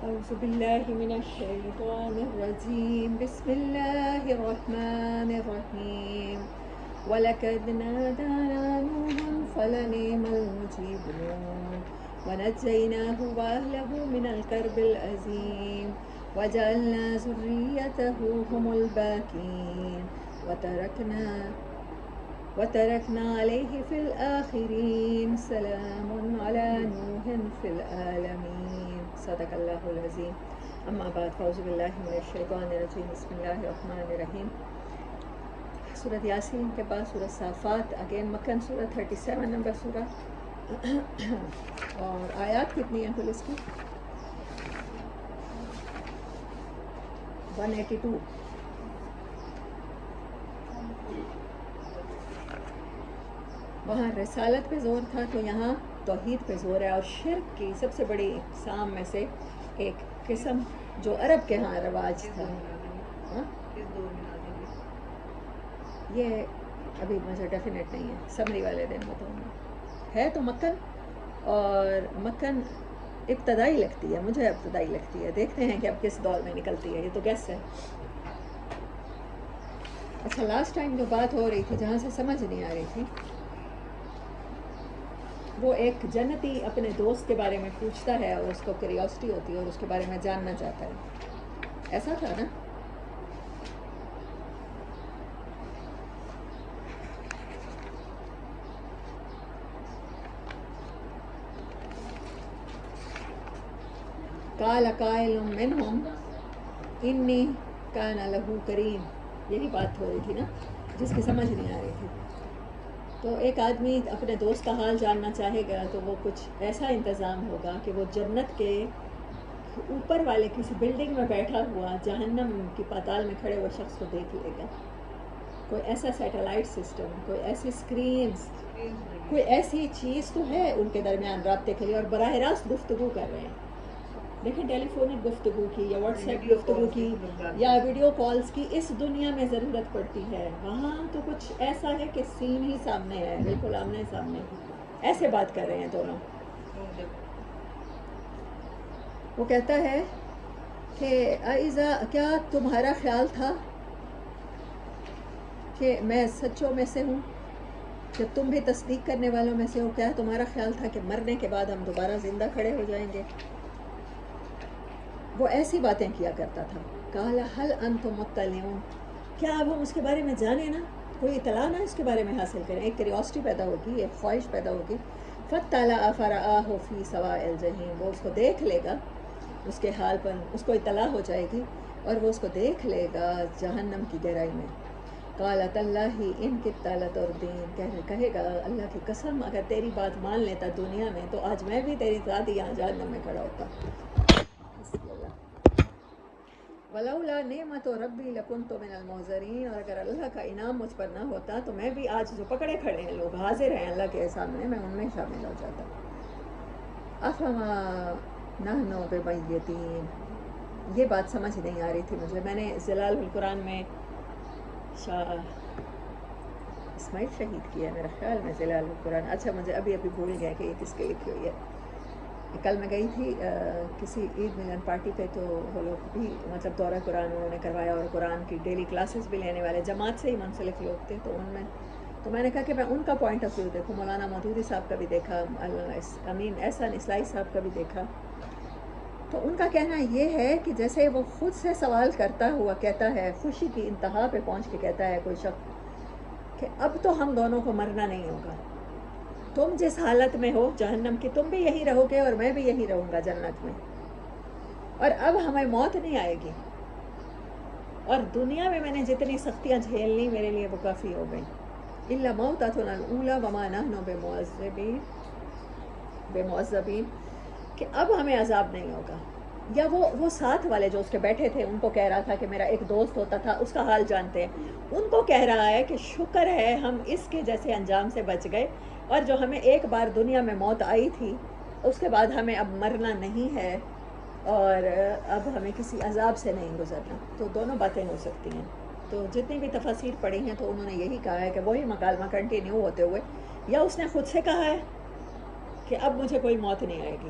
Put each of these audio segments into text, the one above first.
أعوذ بالله من الشيطان الرجيم بسم الله الرحمن الرحيم ولقد نادانا نوح فلنعم المجيبون ونجيناه وأهله من الكرب العظيم وجعلنا ذريته هم الباقين وتركنا عليه في الآخرين سلام على نوح في العالمين صدق اللہ العظیم اما بعد فاعوذ باللہ من الشیطان الرجیم بسم اللہ الرحمن الرحیم سورۃ یاسین کے بعد سورۃ صافات اگین مکن سورۃ 37 نمبر سورہ اور آیات کتنی ہیں کل اس کی 182 وہاں رسالت پہ زور تھا تو یہاں توحید پہ زور ہے اور شرک کی سب سے بڑی اقسام میں سے ایک قسم جو عرب کے ہاں رواج تھا یہ ابھی مجھے ڈیفینیٹ نہیں ہے سمری والے دن بتاؤں گا ہے تو مکن اور مکن ابتدائی لگتی ہے مجھے ابتدائی لگتی ہے دیکھتے ہیں کہ اب کس دور میں نکلتی ہے یہ تو گیس ہے اچھا لاسٹ ٹائم جو بات ہو رہی تھی جہاں سے سمجھ نہیں آ رہی تھی وہ ایک جنتی اپنے دوست کے بارے میں پوچھتا ہے اور اس کو کیوریوسٹی ہوتی ہے اور اس کے بارے میں جاننا چاہتا ہے ایسا تھا نا قال قائل منہم انی کان لہ کریم یہی بات ہو رہی تھی نا جس کی سمجھ نہیں آ رہی تھی تو ایک آدمی اپنے دوست کا حال جاننا چاہے گا تو وہ کچھ ایسا انتظام ہوگا کہ وہ جنت کے اوپر والے کسی بلڈنگ میں بیٹھا ہوا جہنم کی پاتال میں کھڑے ہوئے شخص کو دیکھ لے گا کوئی ایسا سیٹلائٹ سسٹم کوئی ایسی اسکرینز کوئی ایسی چیز تو ہے ان کے درمیان رابطے کے لیے اور براہ راست گفتگو کر رہے ہیں دیکھیں ٹیلی فونک گفتگو کی یا واٹس ایپ گفتگو کی یا ویڈیو کالز کی اس دنیا میں ضرورت پڑتی ہے وہاں تو کچھ ایسا ہے کہ سین ہی سامنے ہے بالکل آمنے سامنے ایسے بات کر رہے ہیں دونوں وہ کہتا ہے کہ ایزا کیا تمہارا خیال تھا کہ میں سچوں میں سے ہوں کہ تم بھی تصدیق کرنے والوں میں سے ہو کیا تمہارا خیال تھا کہ مرنے کے بعد ہم دوبارہ زندہ کھڑے ہو جائیں گے وہ ایسی باتیں کیا کرتا تھا قال هل انتم مطلعون کیا اب ہم اس کے بارے میں جانیں نا کوئی اطلاع نہ اس کے بارے میں حاصل کریں ایک کیوریوسٹی پیدا ہوگی ایک خواہش پیدا ہوگی فطلع فرآہ فی سواء الجحیم وہ اس کو دیکھ لے گا اس کے حال پر اس کو اطلاع ہو جائے گی اور وہ اس کو دیکھ لے گا جہنم کی گہرائی میں قال تاللہ ان کدت لتردین کہے گا اللہ کی قسم اگر تیری بات مان لیتا دنیا میں تو آج میں بھی تیری ذات یہاں جہنم میں کھڑا ہوتا ولولا نعمت ربی لکنت من المحضرین اور اگر اللہ کا انعام مجھ پر نہ ہوتا تو میں بھی آج جو پکڑے کھڑے ہیں لوگ حاضر ہیں اللہ کے سامنے میں ان میں شامل ہو جاتا افما نحن بمیتین یہ بات سمجھ نہیں آ رہی تھی مجھے میں نے ظلال القرآن میں شاہ اسماعیل شہید کیا ہے میرا خیال میں ظلال القرآن اچھا مجھے ابھی بھول گیا کہ یہ کس کے لکھی ہوئی ہے کل میں گئی تھی کسی عید ملن پارٹی پہ تو وہ لوگ بھی مطلب دورہ قرآن انہوں نے کروایا اور قرآن کی ڈیلی کلاسز بھی لینے والے جماعت سے ہی منسلک لوگ تھے تو ان میں تو میں نے کہا کہ میں ان کا پوائنٹ آف ویو دیکھوں مولانا مودودی صاحب کا بھی دیکھا امین احسان اصلاحی صاحب کا بھی دیکھا تو ان کا کہنا یہ ہے کہ جیسے وہ خود سے سوال کرتا ہوا کہتا ہے خوشی کی انتہا پہ پہنچ کے کہتا ہے کوئی شخص کہ اب تو ہم دونوں کو مرنا نہیں ہوگا تم جس حالت میں ہو جہنم کی تم بھی یہیں رہو گے اور میں بھی یہیں رہوں گا جنت میں اور اب ہمیں موت نہیں آئے گی اور دنیا میں نے جتنی سختیاں جھیل لی میرے لیے وہ کافی ہو گئیں الا موتتنا الاولی وما نحن بمعذبین کہ اب ہمیں عذاب نہیں ہوگا یا وہ ساتھ والے جو اس کے بیٹھے تھے ان کو کہہ رہا تھا کہ میرا ایک دوست ہوتا تھا اس کا حال جانتے ہیں ان کو کہہ رہا ہے کہ شکر ہے ہم اس کے جیسے انجام سے بچ گئے اور جو ہمیں ایک بار دنیا میں موت آئی تھی اس کے بعد ہمیں اب مرنا نہیں ہے اور اب ہمیں کسی عذاب سے نہیں گزرنا تو دونوں باتیں ہو سکتی ہیں تو جتنی بھی تفاسیر پڑھی ہیں تو انہوں نے یہی کہا ہے کہ وہی مکالمہ کنٹینیو ہوتے ہوئے یا اس نے خود سے کہا ہے کہ اب مجھے کوئی موت نہیں آئے گی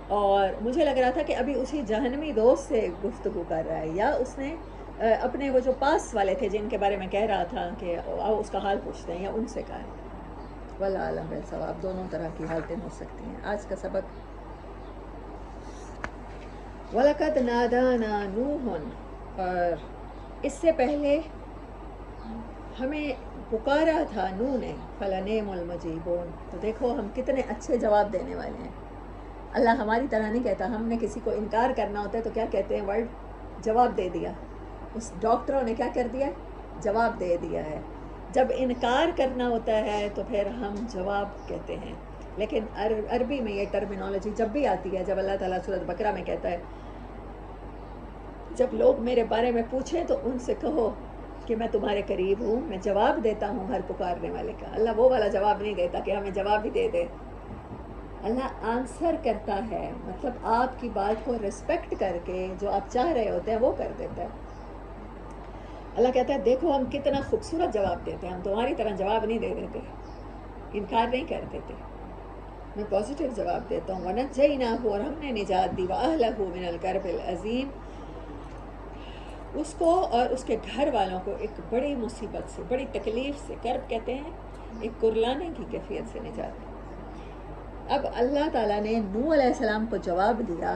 اور مجھے لگ رہا تھا کہ ابھی اسی جہنمی دوست سے گفتگو کر رہا ہے، یا اس نے اپنے وہ جو پاس والے تھے جن کے بارے میں کہہ رہا تھا کہ آؤ اس کا حال پوچھتے ہیں، یا ان سے کہا ہے۔ واللہ اعلم بالصواب، دونوں طرح کی حالتیں ہو سکتی ہیں۔ آج کا سبق وَلَقَدْ نَادَانَا نُوحٌ، اور اس سے پہلے ہمیں پکارا تھا نوح نے، فَلَنِعْمَ الْمُجِيبُونَ، تو دیکھو ہم کتنے اچھے جواب دینے والے ہیں۔ اللہ ہماری طرح نہیں کہتا، ہم نے کسی کو انکار کرنا ہوتا ہے تو کیا کہتے ہیں، ورڈ جواب دے دیا۔ اس ڈاکٹروں نے کیا کر دیا، جواب دے دیا ہے۔ جب انکار کرنا ہوتا ہے تو پھر ہم جواب کہتے ہیں۔ لیکن عربی میں یہ ٹرمینالوجی جب بھی آتی ہے، جب اللہ تعالیٰ سورۃ بقرہ میں کہتا ہے جب لوگ میرے بارے میں پوچھیں تو ان سے کہو کہ میں تمہارے قریب ہوں، میں جواب دیتا ہوں ہر پکارنے والے کا۔ اللہ وہ والا جواب نہیں دیتا کہ ہمیں جواب بھی دے دے، اللہ آنسر کرتا ہے، مطلب آپ کی بات کو رسپیکٹ کر کے جو آپ چاہ رہے ہوتے ہیں وہ کر دیتا ہے۔ اللہ کہتا ہے دیکھو ہم کتنا خوبصورت جواب دیتے ہیں، ہم تمہاری طرح جواب نہیں دے دیتے، انکار نہیں کر دیتے، میں پازیٹیو جواب دیتا ہوں۔ وَنَجَّيْنَاهُ، اور ہم نے نجات دی، وَأَهْلَهُ مِنَ الْكَرْبِ الْعَظِيمِ، اس کو اور اس کے گھر والوں کو ایک بڑی مصیبت سے، بڑی تکلیف سے، کرب کہتے ہیں ایک کرلانے کی کیفیت سے نجات دی۔ اب اللہ تعالیٰ نے نوح علیہ السلام کو جواب دیا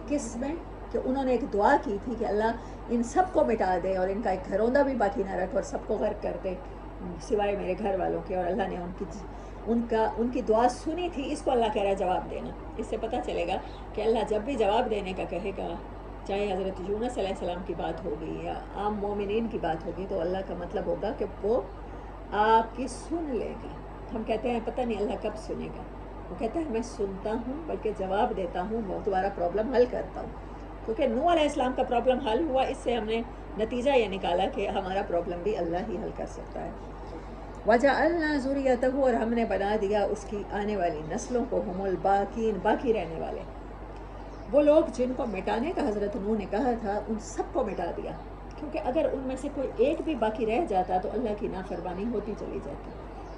کس میں، کہ انہوں نے ایک دعا کی تھی کہ اللہ ان سب کو مٹا دے اور ان کا ایک گھروندہ بھی باقی نہ رکھ اور سب کو غرق کر دے سوائے میرے گھر والوں کے، اور اللہ نے ان کی دعا سنی تھی۔ اس کو اللہ کہہ رہا ہے جواب دینا۔ اس سے پتہ چلے گا کہ اللہ جب بھی جواب دینے کا کہے گا، چاہے حضرت یونس علیہ السلام کی بات ہوگی یا عام مومنین کی بات ہوگی، تو اللہ کا مطلب ہوگا کہ وہ آپ کی سن لے گا۔ ہم کہتے ہیں پتہ نہیں اللہ کب سنے گا، وہ کہتا ہے میں سنتا ہوں بلکہ جواب دیتا ہوں، وہ تمہارا پرابلم حل کرتا ہوں۔ کیونکہ نوح علیہ السلام کا پرابلم حل ہوا، اس سے ہم نے نتیجہ یہ نکالا کہ ہمارا پرابلم بھی اللہ ہی حل کر سکتا ہے۔ وَجَعَلْنَا ذُرِّيَّتَهُ، اور ہم نے بنا دیا اس کی آنے والی نسلوں کو، ہم الباقین، باقی رہنے والے، وہ لوگ جن کو مٹانے کا حضرت نوح نے کہا تھا ان سب کو مٹا دیا، کیونکہ اگر ان میں سے کوئی ایک بھی باقی رہ جاتا تو اللہ کی نافرمانی ہوتی چلی جاتی۔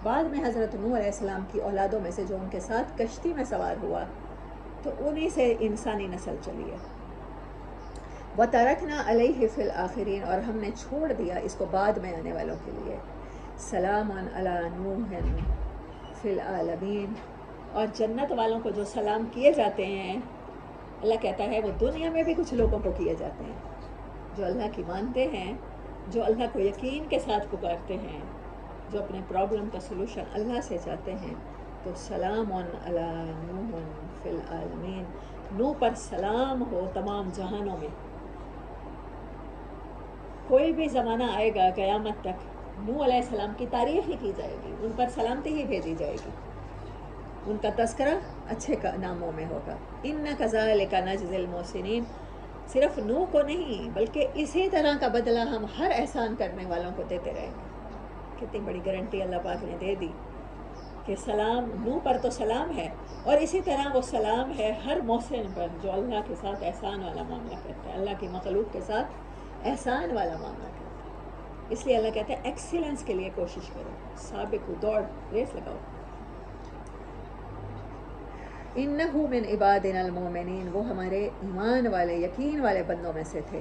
بعد میں حضرت نوح علیہ السلام کی اولادوں میں سے جو ان کے ساتھ کشتی میں سوار ہوا تو انہی سے انسانی نسل چلی ہے۔ وَتَرَكْنَا عَلَيْهِ فِي الْآخِرِينَ، اور ہم نے چھوڑ دیا اس کو بعد میں آنے والوں کے لیے، سلامًا علی نوح فی العالمین، اور جنت والوں کو جو سلام کیے جاتے ہیں، اللہ کہتا ہے وہ دنیا میں بھی کچھ لوگوں کو کیے جاتے ہیں جو اللہ کی مانتے ہیں، جو اللہ کو یقین کے ساتھ پکارتے ہیں، جو اپنے پرابلم کا سلوشن اللہ سے چاہتے ہیں، تو سلام علی نوح فی العالمین، نوح پر سلام ہو تمام جہانوں میں۔ کوئی بھی زمانہ آئے گا قیامت تک، نوح علیہ السلام کی تعریف ہی کی جائے گی، ان پر سلامتی ہی بھیجی جائے گی، ان کا تذکرہ اچھے ناموں میں ہوگا۔ اِنَّ كَذَلِكَ نَجْزِي الْمُحْسِنِينَ، صرف نوح کو نہیں بلکہ اسی طرح کا بدلہ ہم ہر احسان کرنے والوں کو دیتے رہیں گے۔ کتنی بڑی گارنٹی اللہ پاک نے دے دی کہ سلام، نوح پر تو سلام ہے، اور اسی طرح وہ سلام ہے ہر محسن پر جو اللہ کے ساتھ احسان والا معاملہ کرتا ہے، اللہ کی مخلوق کے ساتھ احسان والا معاملہ کرتا ہے۔ اس لیے اللہ کہتا ہے ایکسیلنس کے لیے کوشش کرو، سابقو، دوڑ، ریس لگاؤ۔ اِنَّهُ مِنْ عِبَادِنَا الْمُؤْمِنِينَ، وہ ہمارے ایمان والے، یقین والے بندوں میں سے تھے۔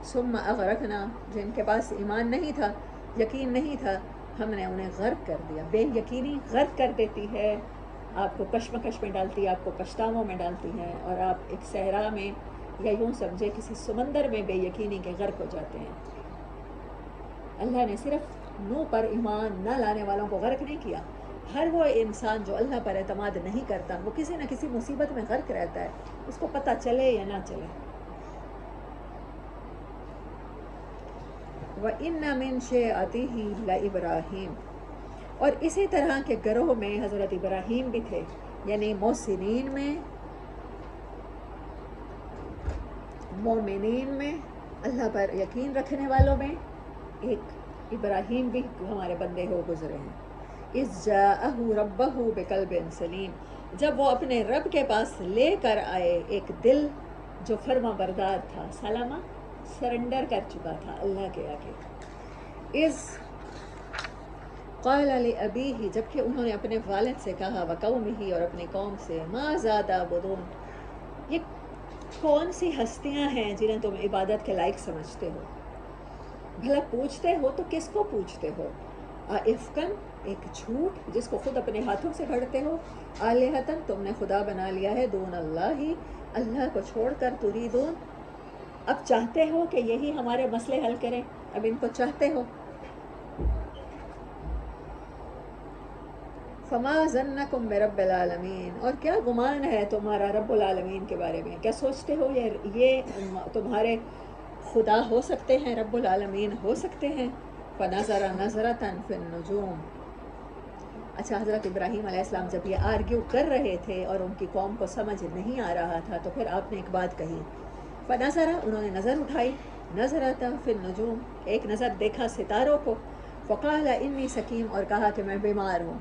ثُمَّ أَغْرَقْنَا، جن کے پاس ایمان نہیں تھا، یقین نہیں تھا، ہم نے انہیں غرق کر دیا۔ بے یقینی غرق کر دیتی ہے، آپ کو کشمکش میں ڈالتی ہے، آپ کو پچھتاووں میں ڈالتی ہے، اور آپ ایک صحرا میں یا یوں سمجھے کسی سمندر میں بے یقینی کے غرق ہو جاتے ہیں۔ اللہ نے صرف نوح پر ایمان نہ لانے والوں کو غرق نہیں کیا، ہر وہ انسان جو اللہ پر اعتماد نہیں کرتا وہ کسی نہ کسی مصیبت میں غرق رہتا ہے، اس کو پتہ چلے یا نہ چلے۔ وَإِنَّ مِن شِيعَتِهِ لَإِبْرَاهِيمَ، اور اسی طرح کے گروہ میں حضرت ابراہیم بھی تھے، یعنی محسنین میں، مومنین میں، اللہ پر یقین رکھنے والوں میں ایک ابراہیم بھی ہمارے بندے ہو گزرے ہیں۔ اِذْ جَاءَهُ رَبَّهُ بِقَلْبٍ سَلِيمٍ، جب وہ اپنے رب کے پاس لے کر آئے ایک دل جو فرما بردار تھا، سلامہ، سرنڈر کر چکا تھا اللہ کے آگے۔ اِذْ قَالَ لِأَبِيهِ، جبکہ انہوں نے اپنے والد سے کہا، وَقَوْمِهِ، اور اپنی قوم سے، مَاذَا تَعْبُدُونَ، یہ کون سی ہستیاں ہیں جنہیں تم عبادت کے لائق سمجھتے ہو؟ بھلا پوچھتے ہو تو کس کو پوچھتے ہو؟ افکن، ایک جھوٹ جس کو خود اپنے ہاتھوں سے گھڑتے ہو، آلہتن، تم نے خدا بنا لیا ہے، دون اللہ ہی، اللہ کو چھوڑ کر، تریدون، اب چاہتے ہو کہ یہی ہمارے مسئلے حل کریں، اب ان کو چاہتے ہو۔ فما ظنکم برب العالمین، اور کیا گمان ہے تمہارا رب العالمین کے بارے میں؟ کیا سوچتے ہو یہ تمہارے خدا ہو سکتے ہیں، رب العالمین ہو سکتے ہیں؟ فنظر نظرۃ فی النجوم، اچھا حضرت ابراہیم علیہ السلام جب یہ آرگیو کر رہے تھے اور ان کی قوم کو سمجھ نہیں آ رہا تھا تو پھر آپ نے ایک بات کہی، فنظر، انہوں نے نظر اٹھائی، نظرۃ فی النجوم، ایک نظر دیکھا ستاروں کو، فقال انی سقیم، اور کہا کہ میں بیمار ہوں۔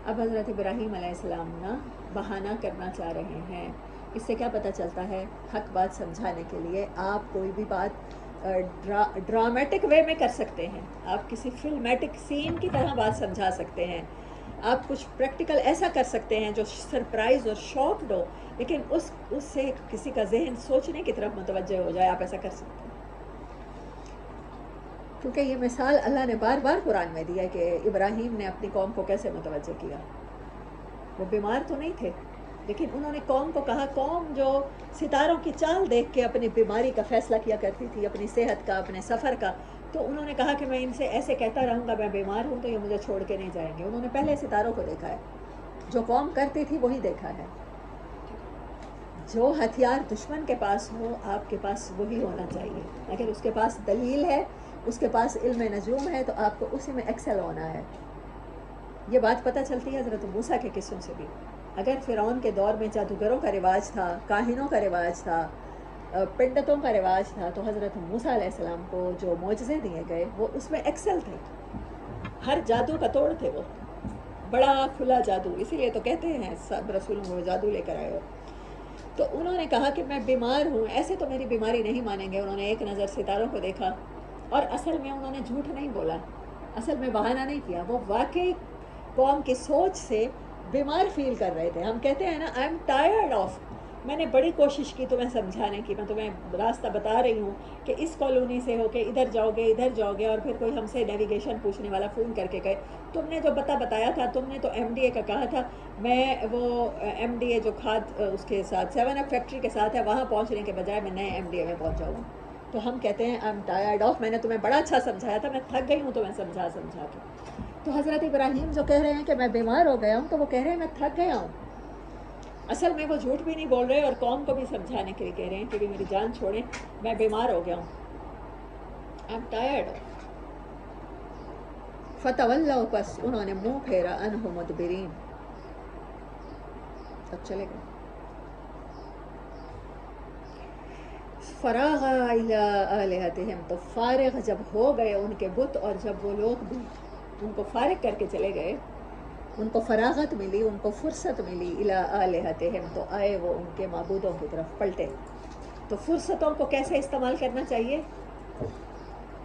اب حضرت ابراہیم علیہ السلام نا بہانہ کرنا چاہ رہے ہیں۔ اس سے کیا پتہ چلتا ہے؟ حق بات سمجھانے کے لیے آپ کوئی بھی بات ڈرامیٹک وے میں کر سکتے ہیں، آپ کسی فلمیٹک سین کی طرح بات سمجھا سکتے ہیں، آپ کچھ پریکٹیکل ایسا کر سکتے ہیں جو سرپرائز اور شاک دو، لیکن اس سے کسی کا ذہن سوچنے کی طرف متوجہ ہو جائے، آپ ایسا کر سکتے ہیں۔ کیونکہ یہ مثال اللہ نے بار بار قرآن میں دی ہے کہ ابراہیم نے اپنی قوم کو کیسے متوجہ کیا۔ وہ بیمار تو نہیں تھے، لیکن انہوں نے قوم کو کہا، قوم جو ستاروں کی چال دیکھ کے اپنی بیماری کا فیصلہ کیا کرتی تھی، اپنی صحت کا، اپنے سفر کا، تو انہوں نے کہا کہ میں ان سے ایسے کہتا رہوں گا میں بیمار ہوں تو یہ مجھے چھوڑ کے نہیں جائیں گے۔ انہوں نے پہلے ستاروں کو دیکھا ہے، جو قوم کرتی تھی وہی دیکھا ہے۔ جو ہتھیار دشمن کے پاس ہو آپ کے پاس وہی ہونا چاہیے، اگر اس کے پاس دلیل ہے، اس کے پاس علم نجوم ہے، تو آپ کو اسی میں ایکسل ہونا ہے۔ یہ بات پتہ چلتی ہے حضرت موسیٰ کے قصوں سے بھی۔ اگر فرعون کے دور میں جادوگروں کا رواج تھا، کاہنوں کا رواج تھا، پنڈتوں کا رواج تھا، تو حضرت موسیٰ علیہ السلام کو جو معجزے دیے گئے وہ اس میں ایکسل تھے، ہر جادو کا توڑ تھے، وہ بڑا کھلا جادو، اسی لیے تو کہتے ہیں سب رسولوں کو جادو لے کر آئے ہو۔ تو انہوں نے کہا کہ میں بیمار ہوں، ایسے تو میری بیماری نہیں مانیں گے۔ انہوں نے ایک نظر ستاروں کو دیکھا، اور اصل میں انہوں نے جھوٹ نہیں بولا، اصل میں بہانہ نہیں کیا، وہ واقعی قوم کی سوچ سے بیمار فیل کر رہے تھے۔ ہم کہتے ہیں نا آئی ایم ٹائرڈ آف، میں نے بڑی کوشش کی تمہیں سمجھانے کی، میں تمہیں راستہ بتا رہی ہوں کہ اس کالونی سے ہو کے ادھر جاؤ گے، ادھر جاؤ گے، اور پھر کوئی ہم سے نیویگیشن پوچھنے والا فون کر کے کہے تم نے جو بتایا تھا، تم نے تو ایم ڈی اے کا کہا تھا، میں وہ ایم ڈی اے جو کھاد اس کے ساتھ 7 اپ فیکٹری کے ساتھ ہے وہاں پہنچنے کے بجائے میں نئے ایم ڈی اے میں پہنچ جاؤں۔ تو ہم کہتے ہیں آئی ایم ٹائرڈ آف، میں نے تمہیں بڑا اچھا سمجھایا تھا، میں تھک گئی ہوں تمہیں سمجھا کے۔ تو حضرت ابراہیم جو کہہ رہے ہیں کہ میں بیمار ہو گیا ہوں، تو وہ کہہ رہے ہیں میں تھک گیا ہوں، اصل میں وہ جھوٹ بھی نہیں بول رہے اور قوم کو بھی سمجھانے کے لیے کہہ رہے ہیں کہ میری جان چھوڑیں، میں بیمار ہو گیا ہوں، آئی ایم ٹائرڈ۔ فتولوا، پس انہوں نے منہ پھیرا، عنہ مدبرین، اب چلے گئے۔ فراغ الی آلہتہم، تو فارغ جب ہو گئے ان کے بت، اور جب وہ لوگ بھی ان کو فارغ کر کے چلے گئے، ان کو فراغت ملی، ان کو فرصت ملی، الی آلہتہم، تو آئے وہ ان کے معبودوں کی طرف پلٹے۔ تو فرصتوں کو کیسے استعمال کرنا چاہیے؟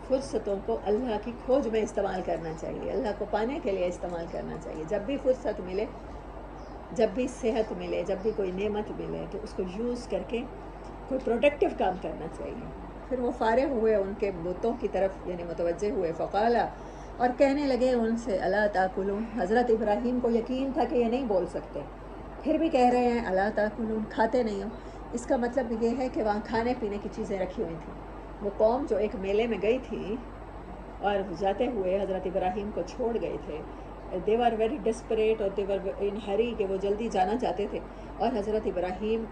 فرصتوں کو اللہ کی کھوج میں استعمال کرنا چاہیے، اللہ کو پانے کے لیے استعمال کرنا چاہیے۔ جب بھی فرصت ملے، جب بھی صحت ملے، جب بھی کوئی نعمت ملے، تو اس کو یوز کر کے کوئی پروڈکٹیو کام کرنا چاہیے۔ پھر وہ فارغ ہوئے ان کے بتوں کی طرف، یعنی متوجہ ہوئے، فقالا، اور کہنے لگے ان سے، الا تاکلون، حضرت ابراہیم کو یقین تھا کہ یہ نہیں بول سکتے، پھر بھی کہہ رہے ہیں الا تاکلون، کھاتے نہیں ہو۔ اس کا مطلب یہ ہے کہ وہاں کھانے پینے کی چیزیں رکھی ہوئی تھیں۔ وہ قوم جو ایک میلے میں گئی تھی اور جاتے ہوئے حضرت ابراہیم کو چھوڑ گئے تھے، they were very desperate اور they were in hurry کہ وہ جلدی جانا چاہتے تھے، اور حضرت ابراہیم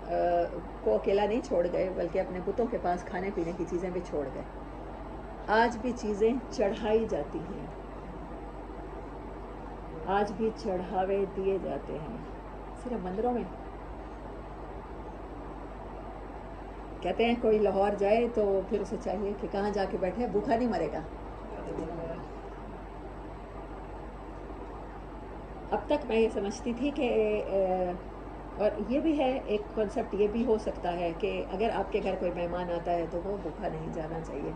کو اکیلا نہیں چھوڑ گئے بلکہ اپنے بتوں کے پاس کھانے پینے کی چیزیں بھی چھوڑ گئے۔ آج بھی چیزیں چڑھائی جاتی ہیں، آج بھی چڑھاوے دیے جاتے ہیں، صرف مندروں میں۔ کہتے ہیں کوئی لاہور جائے تو پھر اسے چاہیے کہ کہاں جا کے بیٹھے، بھوکا نہیں مرے گا۔ اب تک میں یہ سمجھتی تھی کہ اور یہ بھی ہے ایک کنسپٹ، یہ بھی ہو سکتا ہے کہ اگر آپ کے گھر کوئی مہمان آتا ہے تو وہ بھوکا نہیں جانا چاہیے۔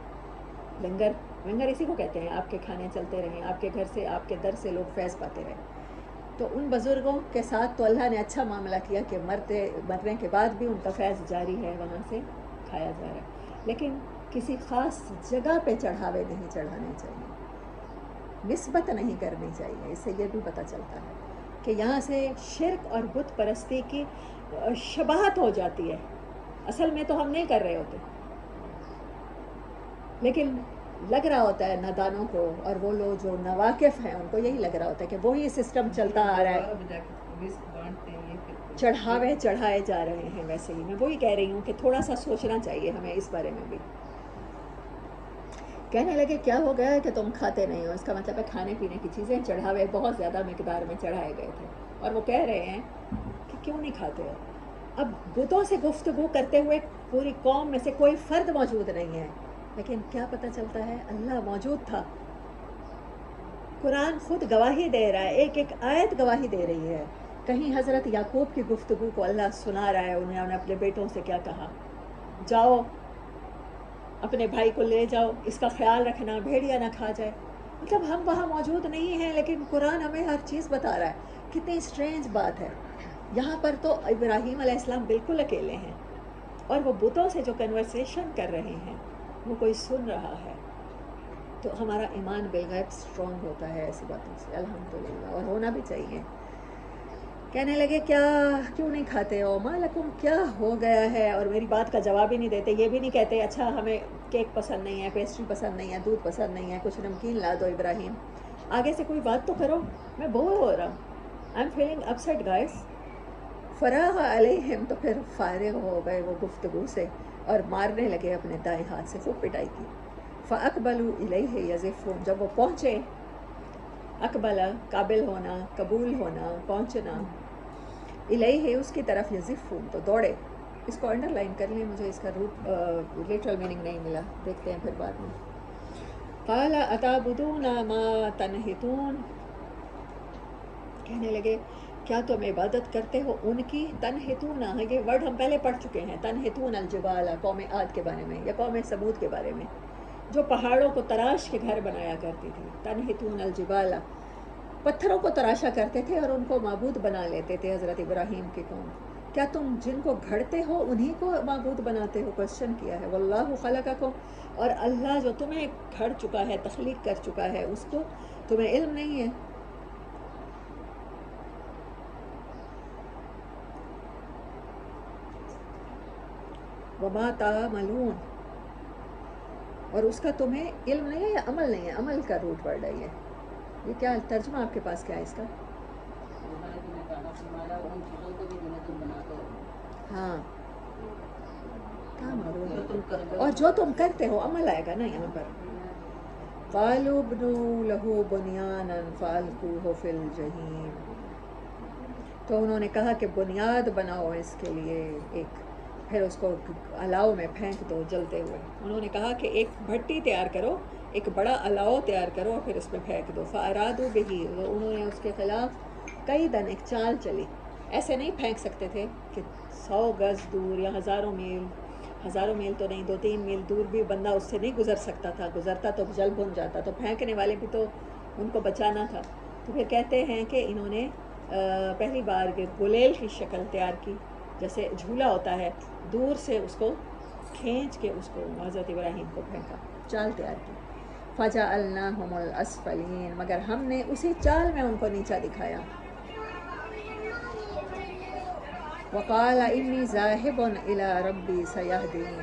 لنگر اسی کو کہتے ہیں، آپ کے کھانے چلتے رہیں، آپ کے گھر سے، آپ کے در سے لوگ فیض پاتے رہیں۔ تو ان بزرگوں کے ساتھ تو اللہ نے اچھا معاملہ کیا کہ مرنے کے بعد بھی ان کا فیض جاری ہے، وہاں سے کھایا جا رہا ہے، لیکن کسی خاص جگہ پہ چڑھاوے نہیں چڑھانے چاہیے، نسبت نہیں کرنی چاہیے۔ اس سے یہ بھی پتہ چلتا ہے کہ یہاں سے شرک اور بت پرستی کی شباہت ہو جاتی ہے، اصل میں تو ہم نہیں کر رہے ہوتے، لیکن لگ رہا ہوتا ہے نادانوں کو، اور وہ لوگ جو نواقف ہیں ان کو یہی لگ رہا ہوتا ہے کہ وہی سسٹم چلتا آ رہا ہے، چڑھاوے چڑھائے جا رہے ہیں۔ ویسے ہی میں وہی کہہ رہی ہوں کہ تھوڑا سا سوچنا چاہیے ہمیں اس بارے میں بھی۔ کہنے لگے کیا ہو گیا ہے کہ تم کھاتے نہیں ہو؟ اس کا مطلب ہے کھانے پینے کی چیزیں چڑھاوے بہت زیادہ مقدار میں چڑھائے گئے تھے، اور وہ کہہ رہے ہیں کہ کیوں نہیں کھاتے ہو؟ اب بتوں سے گفتگو کرتے ہوئے پوری قوم میں سے کوئی فرد موجود نہیں ہے، لیکن کیا پتہ چلتا ہے اللہ موجود تھا۔ قرآن خود گواہی دے رہا ہے، ایک ایک آیت گواہی دے رہی ہے۔ کہیں حضرت یعقوب کی گفتگو کو اللہ سنا رہا ہے، انہوں نے اپنے بیٹوں سے کیا کہا، جاؤ اپنے بھائی کو لے جاؤ، اس کا خیال رکھنا بھیڑیا نہ کھا جائے۔ مطلب ہم وہاں موجود نہیں ہیں، لیکن قرآن ہمیں ہر چیز بتا رہا ہے۔ کتنی اسٹرینج بات ہے، یہاں پر تو ابراہیم علیہ السلام بالکل اکیلے ہیں، اور وہ بتوں سے جو کنورسیشن کر رہے ہیں وہ کوئی سن رہا ہے۔ تو ہمارا ایمان بالغیب سٹرونگ ہوتا ہے ایسی باتوں سے، الحمدللہ، اور ہونا بھی چاہیے۔ کہنے لگے کیوں نہیں کھاتے ہو؟ ما لکم، کیا ہو گیا ہے؟ اور میری بات کا جواب ہی نہیں دیتے، یہ بھی نہیں کہتے اچھا ہمیں کیک پسند نہیں ہے، پیسٹری پسند نہیں ہے، دودھ پسند نہیں ہے، کچھ نمکین لا دو ابراہیم، آگے سے کوئی بات تو کرو، میں بور ہو رہا ہوں، I am feeling upset guys. فراغ علیہم، تو پھر فارغ ہو گئے وہ گفتگو سے اور مارنے لگے اپنے دائیں ہاتھ سے، خوب پٹائی کی۔ فاقبلوا الیہ یزفون، جب وہ پہنچے، اقبلہ قابل ہونا، قبول ہونا، پہنچنا، الیہ اس کی طرف، یزفون تو دوڑے۔ اس کو انڈر لائن کر لیں، مجھے اس کا روٹ لٹرل میننگ نہیں ملا، دیکھتے ہیں پھر بعد میں۔ قال اتعبدون ما تنحتون، کہنے لگے کیا تم عبادت کرتے ہو ان کی، تنحتون، یہ ورڈ ہم پہلے پڑھ چکے ہیں، تنحتون الجبال، قوم عاد کے بارے میں یا قوم ثمود کے بارے میں، جو پہاڑوں کو تراش کے گھر بنایا کرتی تھی، تنحتون الجبال، پتھروں کو تراشا کرتے تھے اور ان کو معبود بنا لیتے تھے حضرت ابراہیم کی قوم۔ کیا تم جن کو گھڑتے ہو انہی کو معبود بناتے ہو؟ کوشچن کیا ہے۔ واللہ خلقکم، اور اللہ جو تمہیں گھڑ چکا ہے، تخلیق کر چکا ہے، اس کو تمہیں علم نہیں ہے؟ وما تعملون، اور اس کا تمہیں علم نہیں ہے یا عمل نہیں ہے؟ عمل کا روٹ ورڈ ہے یہ کیا ترجمہ آپ کے پاس کیا ہے اس کا؟ ہاں، اور جو تم کرتے ہو، عمل آئے گا نا یہاں پر۔ قالوا ابنوا له بنیانا فالقوه فی الجحیم، تو انہوں نے کہا کہ بنیاد بناؤ اس کے لیے ایک، پھر اس کو الاؤ میں پھینک دو جلتے ہوئے۔ انہوں نے کہا کہ ایک بھٹی تیار کرو، ایک بڑا الاؤ تیار کرو، پھر اس میں پھینک دو۔ فارادوا بہ، انہوں نے اس کے خلاف کئی دن ایک چال چلی۔ ایسے نہیں پھینک سکتے تھے کہ 100 گز دور یا ہزاروں میل تو نہیں، 2-3 میل دور بھی بندہ اس سے نہیں گزر سکتا تھا، گزرتا تو جل بھن جاتا، تو پھینکنے والے بھی تو ان کو بچانا تھا۔ تو پھر کہتے ہیں کہ انہوں نے پہلی بار گلیل کی شکل تیار کی، جیسے جھولا ہوتا ہے، دور سے اس کو کھینچ کے اس کو حضرت ابراہیم کو پھینکا، چال تیار کی۔ فجعلناہم الاسفلین، مگر ہم نے اسی چال میں ان کو نیچا دکھایا۔ وقال انی ذاہب الی ربی سیہدین،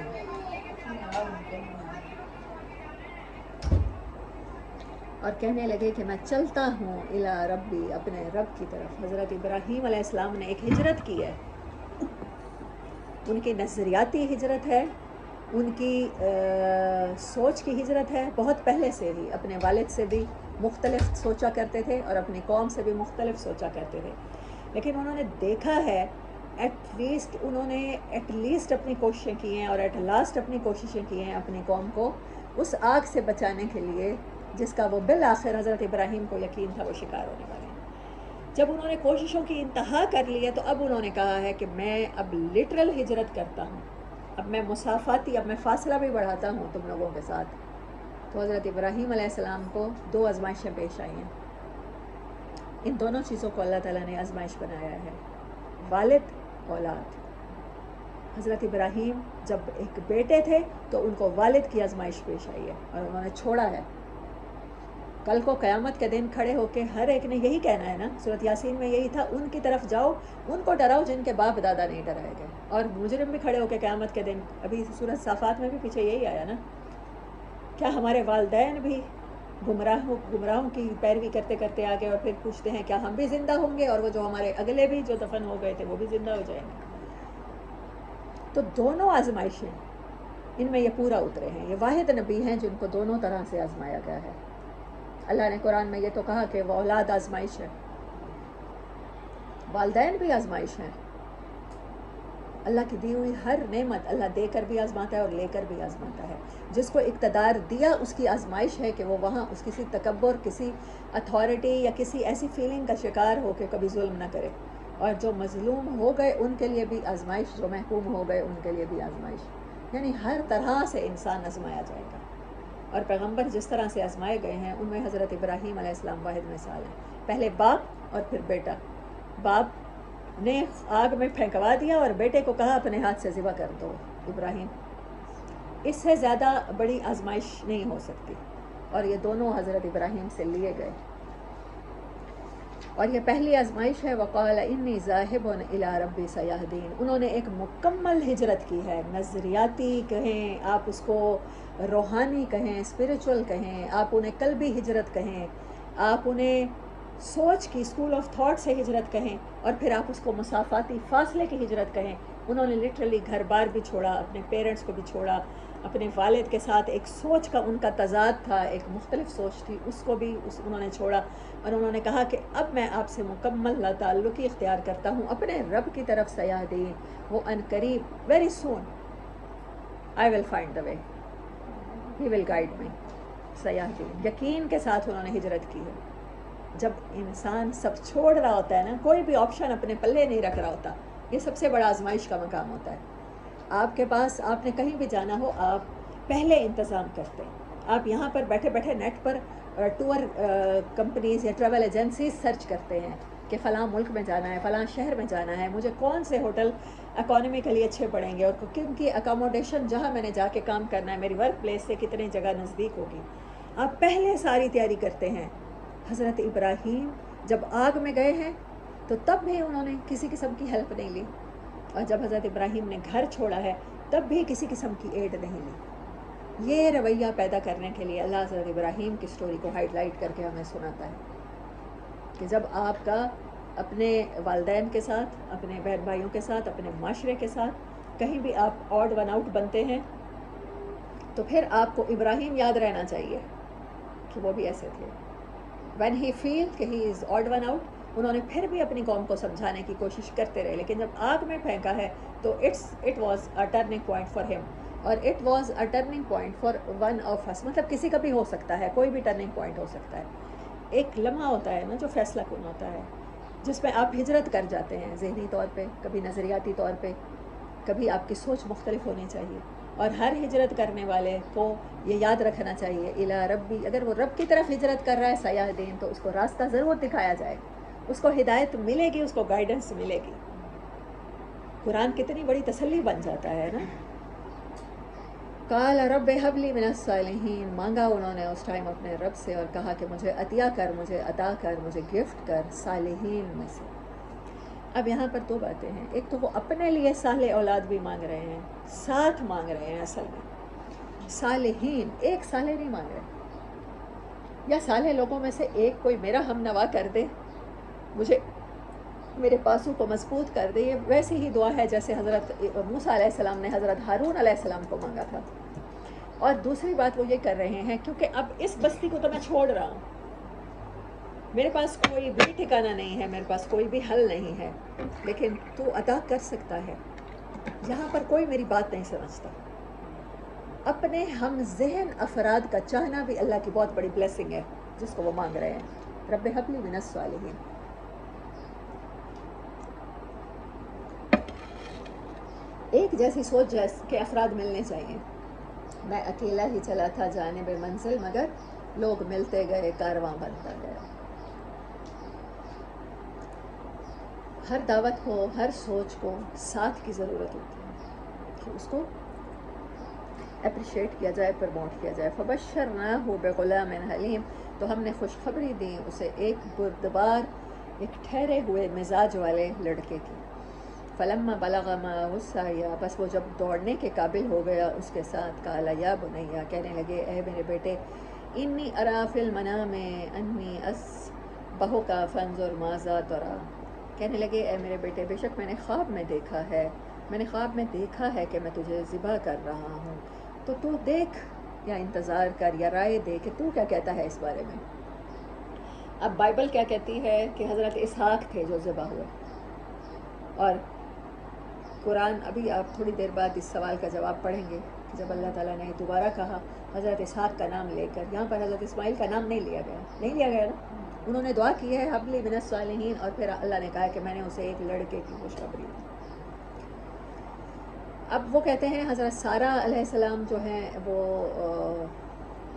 اور کہنے لگے کہ میں چلتا ہوں الی ربی، اپنے رب کی طرف۔ حضرت ابراہیم علیہ السلام نے ایک ہجرت کی ہے، ان کی نظریاتی ہجرت ہے، ان کی سوچ کی ہجرت ہے، بہت پہلے سے ہی اپنے والد سے بھی مختلف سوچا کرتے تھے اور اپنی قوم سے بھی مختلف سوچا کرتے تھے، لیکن انہوں نے دیکھا ہے انہوں نے ایٹ لیسٹ اپنی کوششیں کی ہیں، اور ایٹ لاسٹ اپنی کوششیں کی ہیں اپنی قوم کو اس آگ سے بچانے کے لیے جس کا وہ بالآخر حضرت ابراہیم کو یقین تھا وہ شکار ہونے والے ہیں۔ جب انہوں نے کوششوں کی انتہا کر لی ہے تو اب انہوں نے کہا ہے کہ میں اب لٹرل ہجرت کرتا ہوں، اب میں مسافاتی، اب میں فاصلہ بھی بڑھاتا ہوں تم لوگوں کے ساتھ۔ تو حضرت ابراہیم علیہ السلام کو 2 آزمائشیں پیش آئی ہیں۔ ان دونوں چیزوں کو اللہ تعالیٰ نے آزمائش بنایا ہے، والد اولاد۔ حضرت ابراہیم جب ایک بیٹے تھے تو ان کو والد کی آزمائش پیش آئی ہے اور انہوں نے چھوڑا ہے۔ کل کو قیامت کے دن کھڑے ہو کے ہر ایک نے یہی کہنا ہے نا، سورۃ یاسین میں یہی تھا، ان کی طرف جاؤ، ان کو ڈراؤ جن کے باپ دادا نہیں ڈرائے گئے۔ اور مجرم بھی کھڑے ہو کے قیامت کے دن، ابھی سورۃ صافات میں بھی پیچھے یہی آیا نا، کیا ہمارے والدین بھی گمراہوں کی پیروی کرتے کرتے آگے، اور پھر پوچھتے ہیں کیا ہم بھی زندہ ہوں گے، اور وہ جو ہمارے اگلے بھی جو دفن ہو گئے تھے وہ بھی زندہ ہو جائیں گے۔ تو دونوں آزمائشیں ان میں یہ پورا اترے ہیں، یہ واحد نبی ہیں جن کو دونوں طرح سے آزمایا گیا ہے۔ اللہ نے قرآن میں یہ تو کہا کہ وہ اولاد آزمائش ہے، والدین بھی آزمائش ہیں۔ اللہ کی دی ہوئی ہر نعمت اللہ دے کر بھی آزماتا ہے اور لے کر بھی آزماتا ہے۔ جس کو اقتدار دیا اس کی آزمائش ہے کہ وہ وہاں اس کسی تکبر، کسی اتھارٹی یا کسی ایسی فیلنگ کا شکار ہو کے کبھی ظلم نہ کرے، اور جو مظلوم ہو گئے ان کے لیے بھی آزمائش، جو محکوم ہو گئے ان کے لیے بھی آزمائش، یعنی ہر طرح سے انسان آزمایا جائے گا۔ اور پیغمبر جس طرح سے آزمائے گئے ہیں ان میں حضرت ابراہیم علیہ السلام واحد مثال ہے۔ پہلے باپ اور پھر بیٹا۔ باپ نے آگ میں پھینکوا دیا اور بیٹے کو کہا اپنے ہاتھ سے ذبح کر دو ابراہیم۔ اس سے زیادہ بڑی آزمائش نہیں ہو سکتی، اور یہ دونوں حضرت ابراہیم سے لیے گئے۔ اور یہ پہلی آزمائش ہے، وقال انی ذاہب الی ربی سیہدین۔ انہوں نے ایک مکمل ہجرت کی ہے، نظریاتی کہیں آپ اس کو، روحانی کہیں، اسپریچول کہیں آپ انہیں، قلبی ہجرت کہیں آپ انہیں، سوچ کی اسکول آف تھاٹ سے ہجرت کہیں، اور پھر آپ اس کو مسافاتی فاصلے کی ہجرت کہیں۔ انہوں نے لٹرلی گھر بار بھی چھوڑا، اپنے پیرنٹس کو بھی چھوڑا، اپنے والد کے ساتھ ایک سوچ کا ان کا تضاد تھا، ایک مختلف سوچ تھی، اس کو بھی انہوں نے چھوڑا، اور انہوں نے کہا کہ اب میں آپ سے مکمل تعلقی اختیار کرتا ہوں اپنے رب کی طرف سیہدین، وہ ان قریب، very soon I will find the way, he will guide me, سیہدین۔ یقین کے ساتھ انہوں نے ہجرت کی ہے۔ جب انسان سب چھوڑ رہا ہوتا ہے نا، کوئی بھی آپشن اپنے پلے نہیں رکھ رہا ہوتا، یہ سب سے بڑا آزمائش کا مقام ہوتا ہے۔ آپ کے پاس، آپ نے کہیں بھی جانا ہو، آپ پہلے انتظام کرتے ہیں، آپ یہاں پر بیٹھے بیٹھے نیٹ پر ٹور کمپنیز یا ٹریول ایجنسیز سرچ کرتے ہیں کہ فلاں ملک میں جانا ہے، فلاں شہر میں جانا ہے، مجھے کون سے ہوٹل اکانومیکلی اچھے پڑیں گے، اور کن کی اکاموڈیشن جہاں میں نے جا کے کام کرنا ہے میری ورک پلیس سے کتنے جگہ نزدیک ہوگی، آپ پہلے ساری تیاری کرتے ہیں۔ حضرت ابراہیم جب آگ میں گئے ہیں تو تب بھی انہوں نے کسی قسم کی ہیلپ نہیں لی، اور جب حضرت ابراہیم نے گھر چھوڑا ہے تب بھی کسی قسم کی ایڈ نہیں لی۔ یہ رویہ پیدا کرنے کے لیے اللہ حضرت ابراہیم کی سٹوری کو ہائیڈ لائٹ کر کے ہمیں سناتا ہے کہ جب آپ کا اپنے والدین کے ساتھ، اپنے بہن بھائیوں کے ساتھ، اپنے معاشرے کے ساتھ کہیں بھی آپ آڈ ون آؤٹ بنتے ہیں تو پھر آپ کو ابراہیم یاد رہنا چاہیے کہ وہ بھی ایسے تھے۔ وین ہی فیل کہ ہی از آڈ ون آؤٹ، انہوں نے پھر بھی اپنی قوم کو سمجھانے کی کوشش کرتے رہے، لیکن جب آگ میں پھینکا ہے تو it was a turning point for ہم، اور it was a turning point for one of us, مطلب کسی کا بھی ہو سکتا ہے، کوئی بھی ٹرننگ پوائنٹ ہو سکتا ہے۔ ایک لمحہ ہوتا ہے نا جو فیصلہ کن ہوتا ہے، جس میں آپ ہجرت کر جاتے ہیں ذہنی طور پہ، کبھی نظریاتی طور پہ، کبھی آپ کی سوچ مختلف ہونی چاہیے، اور ہر ہجرت کرنے والے کو یہ یاد رکھنا چاہیے الی ربی، اگر وہ رب کی طرف ہجرت کر رہا ہے سیہدین، تو اس کو راستہ ضرور دکھایا جائے، اس کو ہدایت ملے گی، اس کو گائیڈنس ملے گی۔ قرآن کتنی بڑی تسلی بن جاتا ہے نا۔ قال رب هب لي من الصالحین، مانگا انہوں نے اس ٹائم اپنے رب سے اور کہا کہ مجھے عطیہ کر، مجھے عطا کر، مجھے گفٹ کر صالحین میں سے۔ اب یہاں پر دو باتیں ہیں، ایک تو وہ اپنے لیے صالح اولاد بھی مانگ رہے ہیں، ساتھ مانگ رہے ہیں، اصل میں صالحین، ایک صالح نہیں مانگ رہے، یا صالح لوگوں میں سے ایک کوئی میرا ہم نوا کر دے، مجھے میرے پاسوں کو مضبوط کر دے، یہ ویسے ہی دعا ہے جیسے حضرت موسیٰ علیہ السلام نے حضرت ہارون علیہ السلام کو مانگا تھا۔ اور دوسری بات وہ یہ کر رہے ہیں کیونکہ اب اس بستی کو تو میں چھوڑ رہا ہوں، میرے پاس کوئی بھی ٹھکانہ نہیں ہے، میرے پاس کوئی بھی حل نہیں ہے، لیکن تو عطا کر سکتا ہے، یہاں پر کوئی میری بات نہیں سمجھتا۔ اپنے ہم ذہن افراد کا چاہنا بھی اللہ کی بہت بڑی بلیسنگ ہے جس کو وہ مانگ رہے ہیں، رب ہب لی من الصالحین۔ ایک جیسی سوچ کے افراد ملنے چاہیے۔ میں اکیلا ہی چلا تھا جانب منزل، مگر لوگ ملتے گئے، کارواں بنتا گیا۔ ہر دعوت کو، ہر سوچ کو ساتھ کی ضرورت ہوتی ہے کہ اس کو اپریشیٹ کیا جائے، پروموٹ کیا جائے. فبشرناہ بغلام حلیم، تو ہم نے خوشخبری دی اسے ایک بردبار، ایک ٹھہرے ہوئے مزاج والے لڑکے کی. فلما بلغ معه السعی، بس وہ جب دوڑنے کے قابل ہو گیا اس کے ساتھ، قال یا بنیا، کہنے لگے اے میرے بیٹے، انی ارا فی المنام انی اذبحک فانظر ماذا تری، کہنے لگے اے میرے بیٹے بے شک میں نے خواب میں دیکھا ہے، میں نے خواب میں دیکھا ہے کہ میں تجھے ذبح کر رہا ہوں، تو تو دیکھ یا انتظار کر یا رائے دے کہ تو کیا کہتا ہے اس بارے میں. اب بائبل کیا کہتی ہے کہ حضرت اسحاق تھے جو ذبح ہوئے، اور قرآن ابھی آپ تھوڑی دیر بعد اس سوال کا جواب پڑھیں گے کہ جب اللہ تعالیٰ نے دوبارہ کہا حضرت اسحاق کا نام لے کر، یہاں پر حضرت اسماعیل کا نام نہیں لیا گیا، نہیں لیا گیا نا. انہوں نے دعا کی ہے حب لی من الصالحین، اور پھر اللہ نے کہا کہ میں نے اسے ایک لڑکے کی خوشخبری دی. اب وہ کہتے ہیں حضرت سارہ علیہ السلام جو ہیں وہ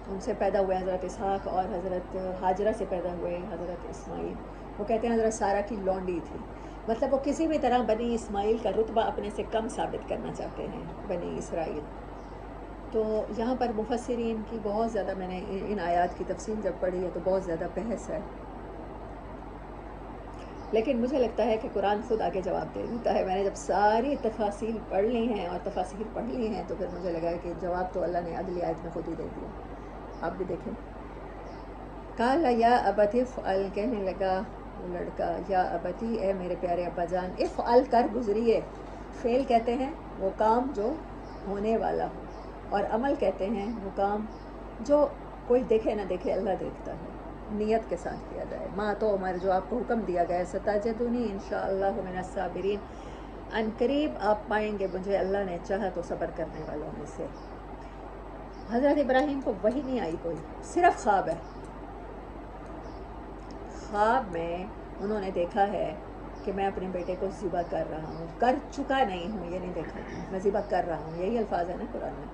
ان سے پیدا ہوئے حضرت اسحاق، اور حضرت ہاجرہ سے پیدا ہوئے حضرت اسماعیل. وہ کہتے ہیں حضرت سارہ کی لونڈی تھی، مطلب وہ کسی بھی طرح بنی اسماعیل کا رتبہ اپنے سے کم ثابت کرنا چاہتے ہیں، بنی اسرائیل. تو یہاں پر مفسرین کی بہت زیادہ، میں نے ان آیات کی تفصیل جب پڑھی ہے تو بہت زیادہ بحث ہے، لیکن مجھے لگتا ہے کہ قرآن خود آگے جواب دے دیتا ہے. میں نے جب ساری تفاصیل پڑھ لی ہیں اور تفاصیل پڑھ لی ہیں تو پھر مجھے لگا کہ جواب تو اللہ نے اگلی آیت میں خود ہی دے دیا. آپ بھی دیکھیں. قال یا ابت افعل، کہنے لگا وہ لڑکا یا ابتی، اے میرے پیارے ابا جان، افعل کر گزریے. فعل کہتے ہیں وہ کام جو ہونے والا ہو، اور عمل کہتے ہیں وہ کام جو کوئی دیکھے نہ دیکھے اللہ دیکھتا ہے، نیت کے ساتھ کیا جائے. ما تو عمر، جو آپ کو حکم دیا گیا ہے، ستجدنی انشاءاللہ من الصابرین، ان قریب آپ پائیں گے مجھے اللہ نے چاہا تو صبر کرنے والوں میں سے. حضرت ابراہیم کو وحی نہیں آئی کوئی، صرف خواب ہے. خواب میں انہوں نے دیکھا ہے کہ میں اپنے بیٹے کو ذبح کر رہا ہوں، کر چکا نہیں ہوں، یہ نہیں دیکھا، میں ذبح کر رہا ہوں، یہی الفاظ ہے نا قرآن میں.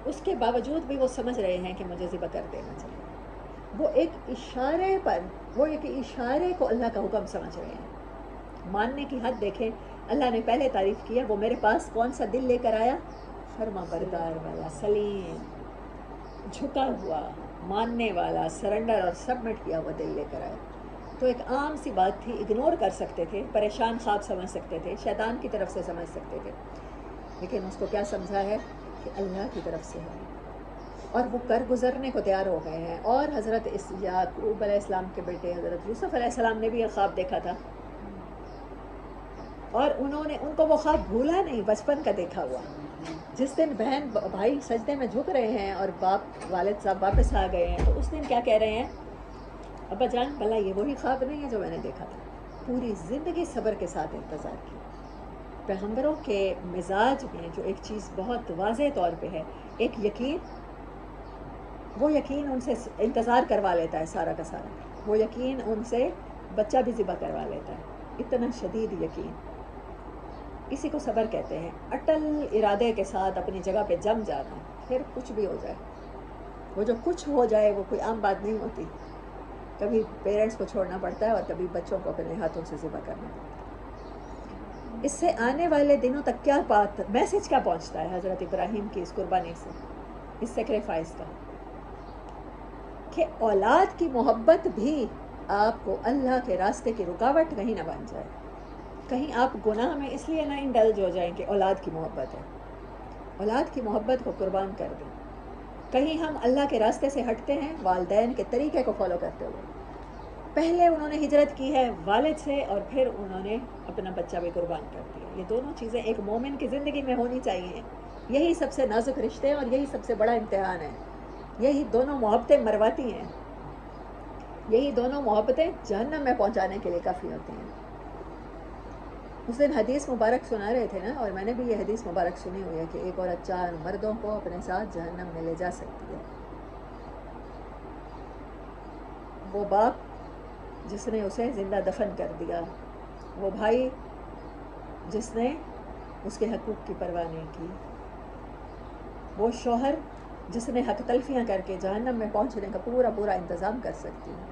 اس کے باوجود بھی وہ سمجھ رہے ہیں کہ مجھے ذبح کر دینا چاہیے. وہ ایک اشارے پر، وہ ایک اشارے کو اللہ کا حکم سمجھ رہے ہیں. ماننے کی حد دیکھیں، اللہ نے پہلے تعریف کیا وہ میرے پاس کون سا دل لے کر آیا، فرما بردار والا، سلیم، جھکا ہوا، ماننے والا، سرنڈر اور سبمٹ کیا ہوا دل لے کر آیا. تو ایک عام سی بات تھی، اگنور کر سکتے تھے، پریشان خواب سمجھ سکتے تھے، شیطان کی طرف سے سمجھ سکتے تھے، لیکن اس کو کیا سمجھا ہے کہ اللہ کی طرف سے ہے، اور وہ کر گزرنے کو تیار ہو گئے ہیں. اور حضرت یعقوب علیہ السلام کے بیٹے حضرت یوسف علیہ السلام نے بھی ایک خواب دیکھا تھا، اور ان کو وہ خواب بھولا نہیں، بچپن کا دیکھا ہوا. جس دن بہن بھائی سجدے میں جھک رہے ہیں اور والد صاحب واپس آ گئے ہیں، تو اس دن کیا کہہ رہے ہیں، ابا جان بھلا یہ وہی خواب نہیں ہے جو میں نے دیکھا تھا. پوری زندگی صبر کے ساتھ انتظار کیا. پیغمبروں کے مزاج میں جو ایک چیز بہت واضح طور پہ ہے، ایک یقین، وہ یقین ان سے انتظار کروا لیتا ہے سارا کا سارا. وہ یقین ان سے بچہ بھی ذبح کروا لیتا ہے، اتنا شدید یقین. اسی کو صبر کہتے ہیں، اٹل ارادے کے ساتھ اپنی جگہ پہ جم جانا، پھر کچھ بھی ہو جائے. وہ جو کچھ ہو جائے وہ کوئی عام بات نہیں ہوتی. کبھی پیرنٹس کو چھوڑنا پڑتا ہے اور کبھی بچوں کو اپنے ہاتھوں سے ذبح کرنا پڑتا ہے. اس سے آنے والے دنوں تک کیا بات، میسج کیا پہنچتا ہے حضرت ابراہیم کی اس قربانی سے، اس سیکریفائس کا، کہ اولاد کی محبت بھی آپ کو اللہ کے راستے کی رکاوٹ کہیں نہ بن جائے. کہیں آپ گناہ میں اس لیے نہ انڈلج ہو جائیں کہ اولاد کی محبت ہے، اولاد کی محبت کو قربان کر دیں. کہیں ہم اللہ کے راستے سے ہٹتے ہیں والدین کے طریقے کو فالو کرتے ہوئے. پہلے انہوں نے ہجرت کی ہے والد سے، اور پھر انہوں نے اپنا بچہ بھی قربان کر دیا. یہ دونوں چیزیں ایک مومن کی زندگی میں ہونی چاہیے. یہی سب سے نازک رشتے ہیں اور یہی سب سے بڑا امتحان ہے. یہی دونوں محبتیں مرواتی ہیں، یہی دونوں محبتیں جہنم میں پہنچانے کے لیے کافی ہوتی ہیں. اس دن حدیث مبارک سنا رہے تھے نا، اور میں نے بھی یہ حدیث مبارک سنی ہوئی ہے کہ ایک عورت 4 مردوں کو اپنے ساتھ جہنم میں لے جا سکتی ہے. وہ باپ جس نے اسے زندہ دفن کر دیا، وہ بھائی جس نے اس کے حقوق کی پرواہ نہیں کی، وہ شوہر جس نے حق تلفیاں کر کے جہنم میں پہنچنے کا پورا انتظام کر سکتی ہے،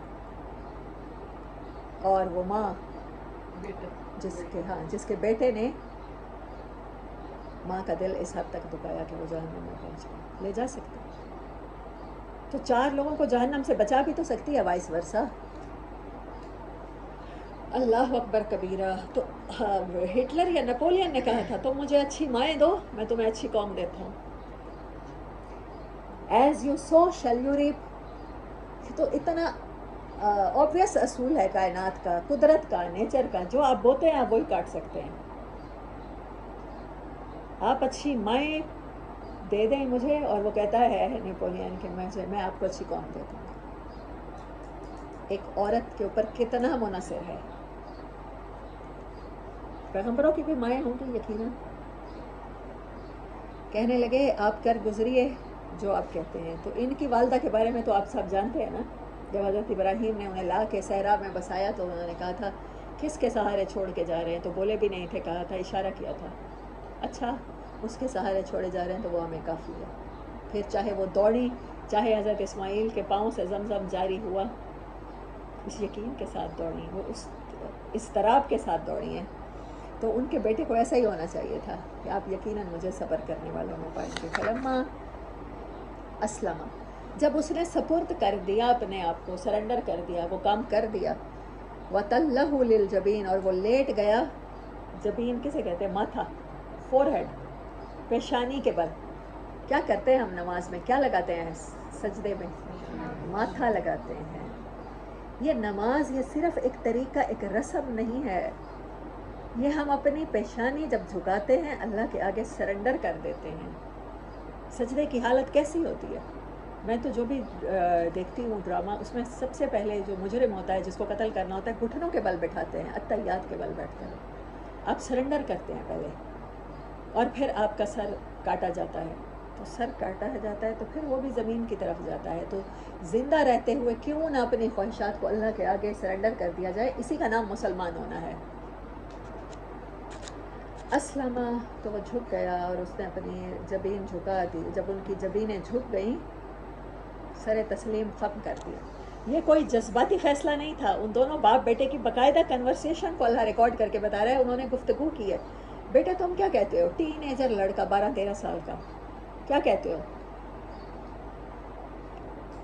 اور وہ ماں جس کے بیٹے نے ماں کا دل اس حد تک دکھایا کہ وہ جہنم میں پہنچ گئی، لے جا سکتا. تو 4 لوگوں کو جہنم سے بچا بھی تو سکتی ہے، وائس ورسا. اللہ اکبر کبیرہ. تو ہٹلر یا نپولین نے کہا تھا تم مجھے اچھی مائیں دو، میں تمہیں اچھی قوم دیتا ہوں. As you sow shall you reap. تو اتنا اوبویس اصول ہے کائنات کا، قدرت کا، نیچر کا، جو آپ بوتے ہیں آپ وہی کاٹ سکتے ہیں. آپ اچھی مائیں دے دیں مجھے، اور وہ کہتا ہے نیپولین کہ میں آپ کو اچھی قوم دیتا ہوں. ایک عورت کے اوپر کتنا منحصر ہے. پیغمبروں کی بھی مائیں ہوں گی یقیناً. کہنے لگے آپ کر گزریے جو آپ کہتے ہیں. تو ان کی والدہ کے بارے میں تو آپ سب جانتے ہیں نا. جب حضرت ابراہیم نے انہیں لا کے صحرا میں بسایا تو انہوں نے کہا تھا کس کے سہارے چھوڑ کے جا رہے ہیں؟ تو بولے بھی نہیں تھے، کہا تھا، اشارہ کیا تھا، اچھا اس کے سہارے چھوڑے جا رہے ہیں تو وہ ہمیں کافی ہے. پھر چاہے وہ دوڑی، چاہے حضرت اسماعیل کے پاؤں سے زمزم جاری ہوا، اس یقین کے ساتھ دوڑی، وہ اس اضطراب کے ساتھ دوڑی ہیں. تو ان کے بیٹے کو ایسا ہی ہونا چاہیے تھا کہ آپ یقیناً مجھے صبر کرنے والوں میں پائیں گے. فلما اسلم، جب اس نے سپرد کر دیا اپنے آپ کو، سرنڈر کر دیا، وہ کام کر دیا. وَتَلَّهُ لِلْجَبِينِ، اور وہ لیٹ گیا. جبین کسے کہتے ہیں؟ ماتھا، فور ہیڈ، پیشانی کے بل. کیا کرتے ہیں ہم نماز میں؟ کیا لگاتے ہیں سجدے میں؟ ماتھا لگاتے ہیں. یہ نماز یہ صرف ایک طریقہ، ایک رسم نہیں ہے. یہ ہم اپنی پیشانی جب جھکاتے ہیں اللہ کے آگے سرنڈر کر دیتے ہیں. سجدے کی حالت کیسی ہوتی ہے؟ میں تو جو بھی دیکھتی ہوں ڈرامہ، اس میں سب سے پہلے جو مجرم ہوتا ہے جس کو قتل کرنا ہوتا ہے، گھٹنوں کے بل بٹھاتے ہیں، اتحیات کے بل بیٹھتے ہیں. آپ سرنڈر کرتے ہیں پہلے، اور پھر آپ کا سر کاٹا جاتا ہے. تو سر کاٹا جاتا ہے تو پھر وہ بھی زمین کی طرف جاتا ہے. تو زندہ رہتے ہوئے کیوں نہ اپنی خواہشات کو اللہ کے آگے سرنڈر کر دیا جائے؟ اسی کا نام مسلمان ہونا ہے. اسلم، تو وہ جھک گیا اور اس نے اپنی جبین جھکا دی. جب ان کی جبینیں جھک گئیں، سر تسلیم ختم کر دیا. یہ کوئی جذباتی فیصلہ نہیں تھا. ان دونوں باپ بیٹے کی باقاعدہ کنورسیشن کو اللہ ریکارڈ کر کے بتا رہا ہے. انہوں نے گفتگو کی ہے. بیٹا تم کیا کہتے ہو؟ ٹین ایجر لڑکا 12-13 سال کا، کیا کہتے ہو؟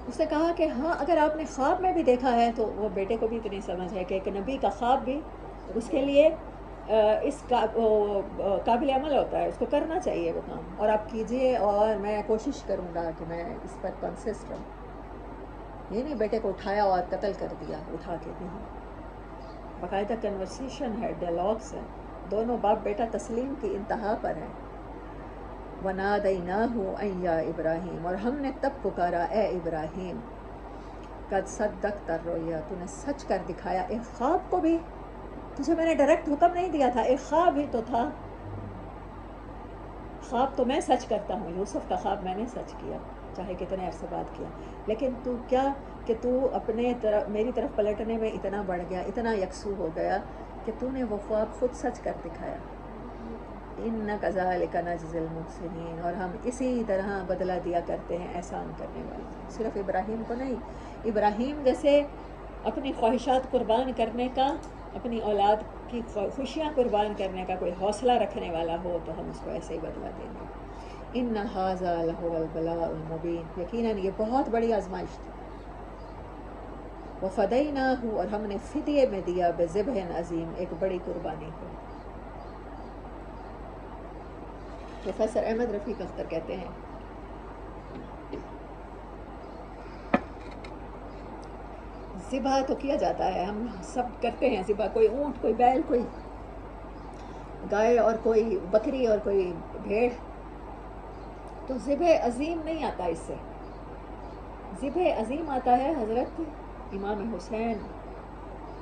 اس نے کہا کہ ہاں اگر آپ نے خواب میں بھی دیکھا ہے تو. وہ بیٹے کو بھی اتنی سمجھ ہے کہ ایک نبی کا خواب بھی اس کے لیے اس کا قابل عمل ہوتا ہے، اس کو کرنا چاہیے وہ کام. اور آپ کیجئے، اور میں کوشش کروں گا کہ میں اس پر کنسسٹ رہوں. یہ نہیں بیٹے کو اٹھایا اور قتل کر دیا اٹھا کے. نہیں، باقاعدہ کنورسیشن ہے، ڈائلاگس ہے. دونوں باپ بیٹا تسلیم کی انتہا پر ہے. وَنَادَيْنَاهُ أَن يَا إِبْرَاهِيمُ، اور ہم نے تب پکارا اے ابراہیم. قد صدقت الرؤیا، تو نے سچ کر دکھایا ایک خواب کو بھی. تجھے میں نے ڈائریکٹ حکم نہیں دیا تھا، ایک خواب ہی تو تھا. خواب تو میں سچ کرتا ہوں. یوسف کا خواب میں نے سچ کیا، چاہے کتنے عرصے بعد کیا. لیکن تو کیا کہ تو اپنے طرف میری طرف پلٹنے میں اتنا بڑھ گیا، اتنا یکسو ہو گیا کہ تو نے وہ خواب خود سچ کر دکھایا. إِنَّ كَذَلِكَ نَجْزِي الْمُحْسِنِينَ، اور ہم اسی طرح بدلہ دیا کرتے ہیں احسان کرنے والے. صرف ابراہیم کو نہیں، ابراہیم جیسے اپنی خواہشات قربان کرنے کا، اپنی اولاد کی خوشیاں قربان کرنے کا کوئی حوصلہ رکھنے والا ہو تو ہم اس کو ایسے ہی بدلہ دیں گے. إِنَّ هَذَا لَهُوَ الْبَلَاءُ الْمُبِينُ، یقیناً یہ بہت بڑی آزمائش تھی. وَفَدَيْنَاهُ، اور ہم نے فدیے میں دیا، بِذِبْحٍ عظیم، ایک بڑی قربانی کو. پروفیسر احمد رفیق اختر کہتے ہیں ذبح تو کیا جاتا ہے، ہم سب کرتے ہیں ذبح، کوئی اونٹ، کوئی بیل، کوئی گائے، اور کوئی بکری، اور کوئی بھیڑ. تو ذبح عظیم نہیں آتا اس سے. ذبح عظیم آتا ہے حضرت امام حسین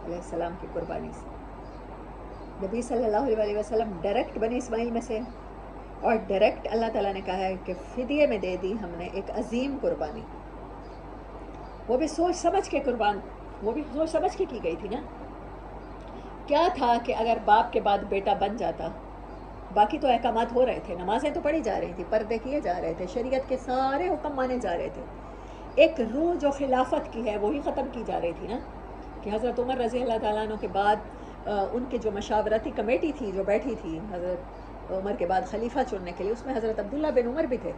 علیہ السلام کی قربانی سے. نبی صلی اللہ علیہ وسلم ڈائریکٹ بنی اسماعیل میں سے، اور ڈائریکٹ اللہ تعالیٰ نے کہا ہے کہ فدیے میں دے دی ہم نے ایک عظیم قربانی. وہ بھی سوچ سمجھ کے قربان، وہ بھی سوچ سمجھ کے کی گئی تھی نا. کیا تھا کہ اگر باپ کے بعد بیٹا بن جاتا، باقی تو احکامات ہو رہے تھے، نمازیں تو پڑھی جا رہی تھی، پردے کیے جا رہے تھے، شریعت کے سارے حکم مانے جا رہے تھے. ایک روح جو خلافت کی ہے وہی ختم کی جا رہی تھی نا. کہ حضرت عمر رضی اللہ تعالیٰ عنہ کے بعد ان کی جو مشاورتی کمیٹی تھی جو بیٹھی تھی حضرت عمر کے بعد خلیفہ چننے کے لیے، اس میں حضرت عبداللہ بن عمر بھی تھے.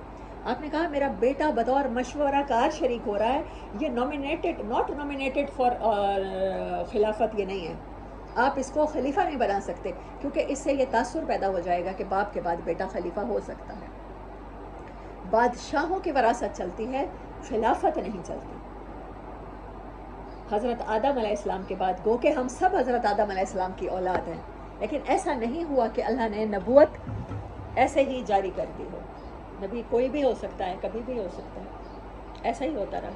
آپ نے کہا میرا بیٹا بطور مشورہ کار شریک ہو رہا ہے، یہ ناٹ نامینیٹڈ فار خلافت، یہ نہیں ہے، آپ اس کو خلیفہ نہیں بنا سکتے، کیونکہ اس سے یہ تاثر پیدا ہو جائے گا کہ باپ کے بعد بیٹا خلیفہ ہو سکتا ہے. بادشاہوں کی وراثت چلتی ہے، خلافت نہیں چلتی. حضرت آدم علیہ السلام کے بعد گو کہ ہم سب حضرت آدم علیہ السلام کی اولاد ہیں، لیکن ایسا نہیں ہوا کہ اللہ نے نبوت ایسے ہی جاری کر دی ہو. نبی کوئی بھی ہو سکتا ہے، کبھی بھی ہو سکتا ہے، ایسا ہی ہوتا رہا.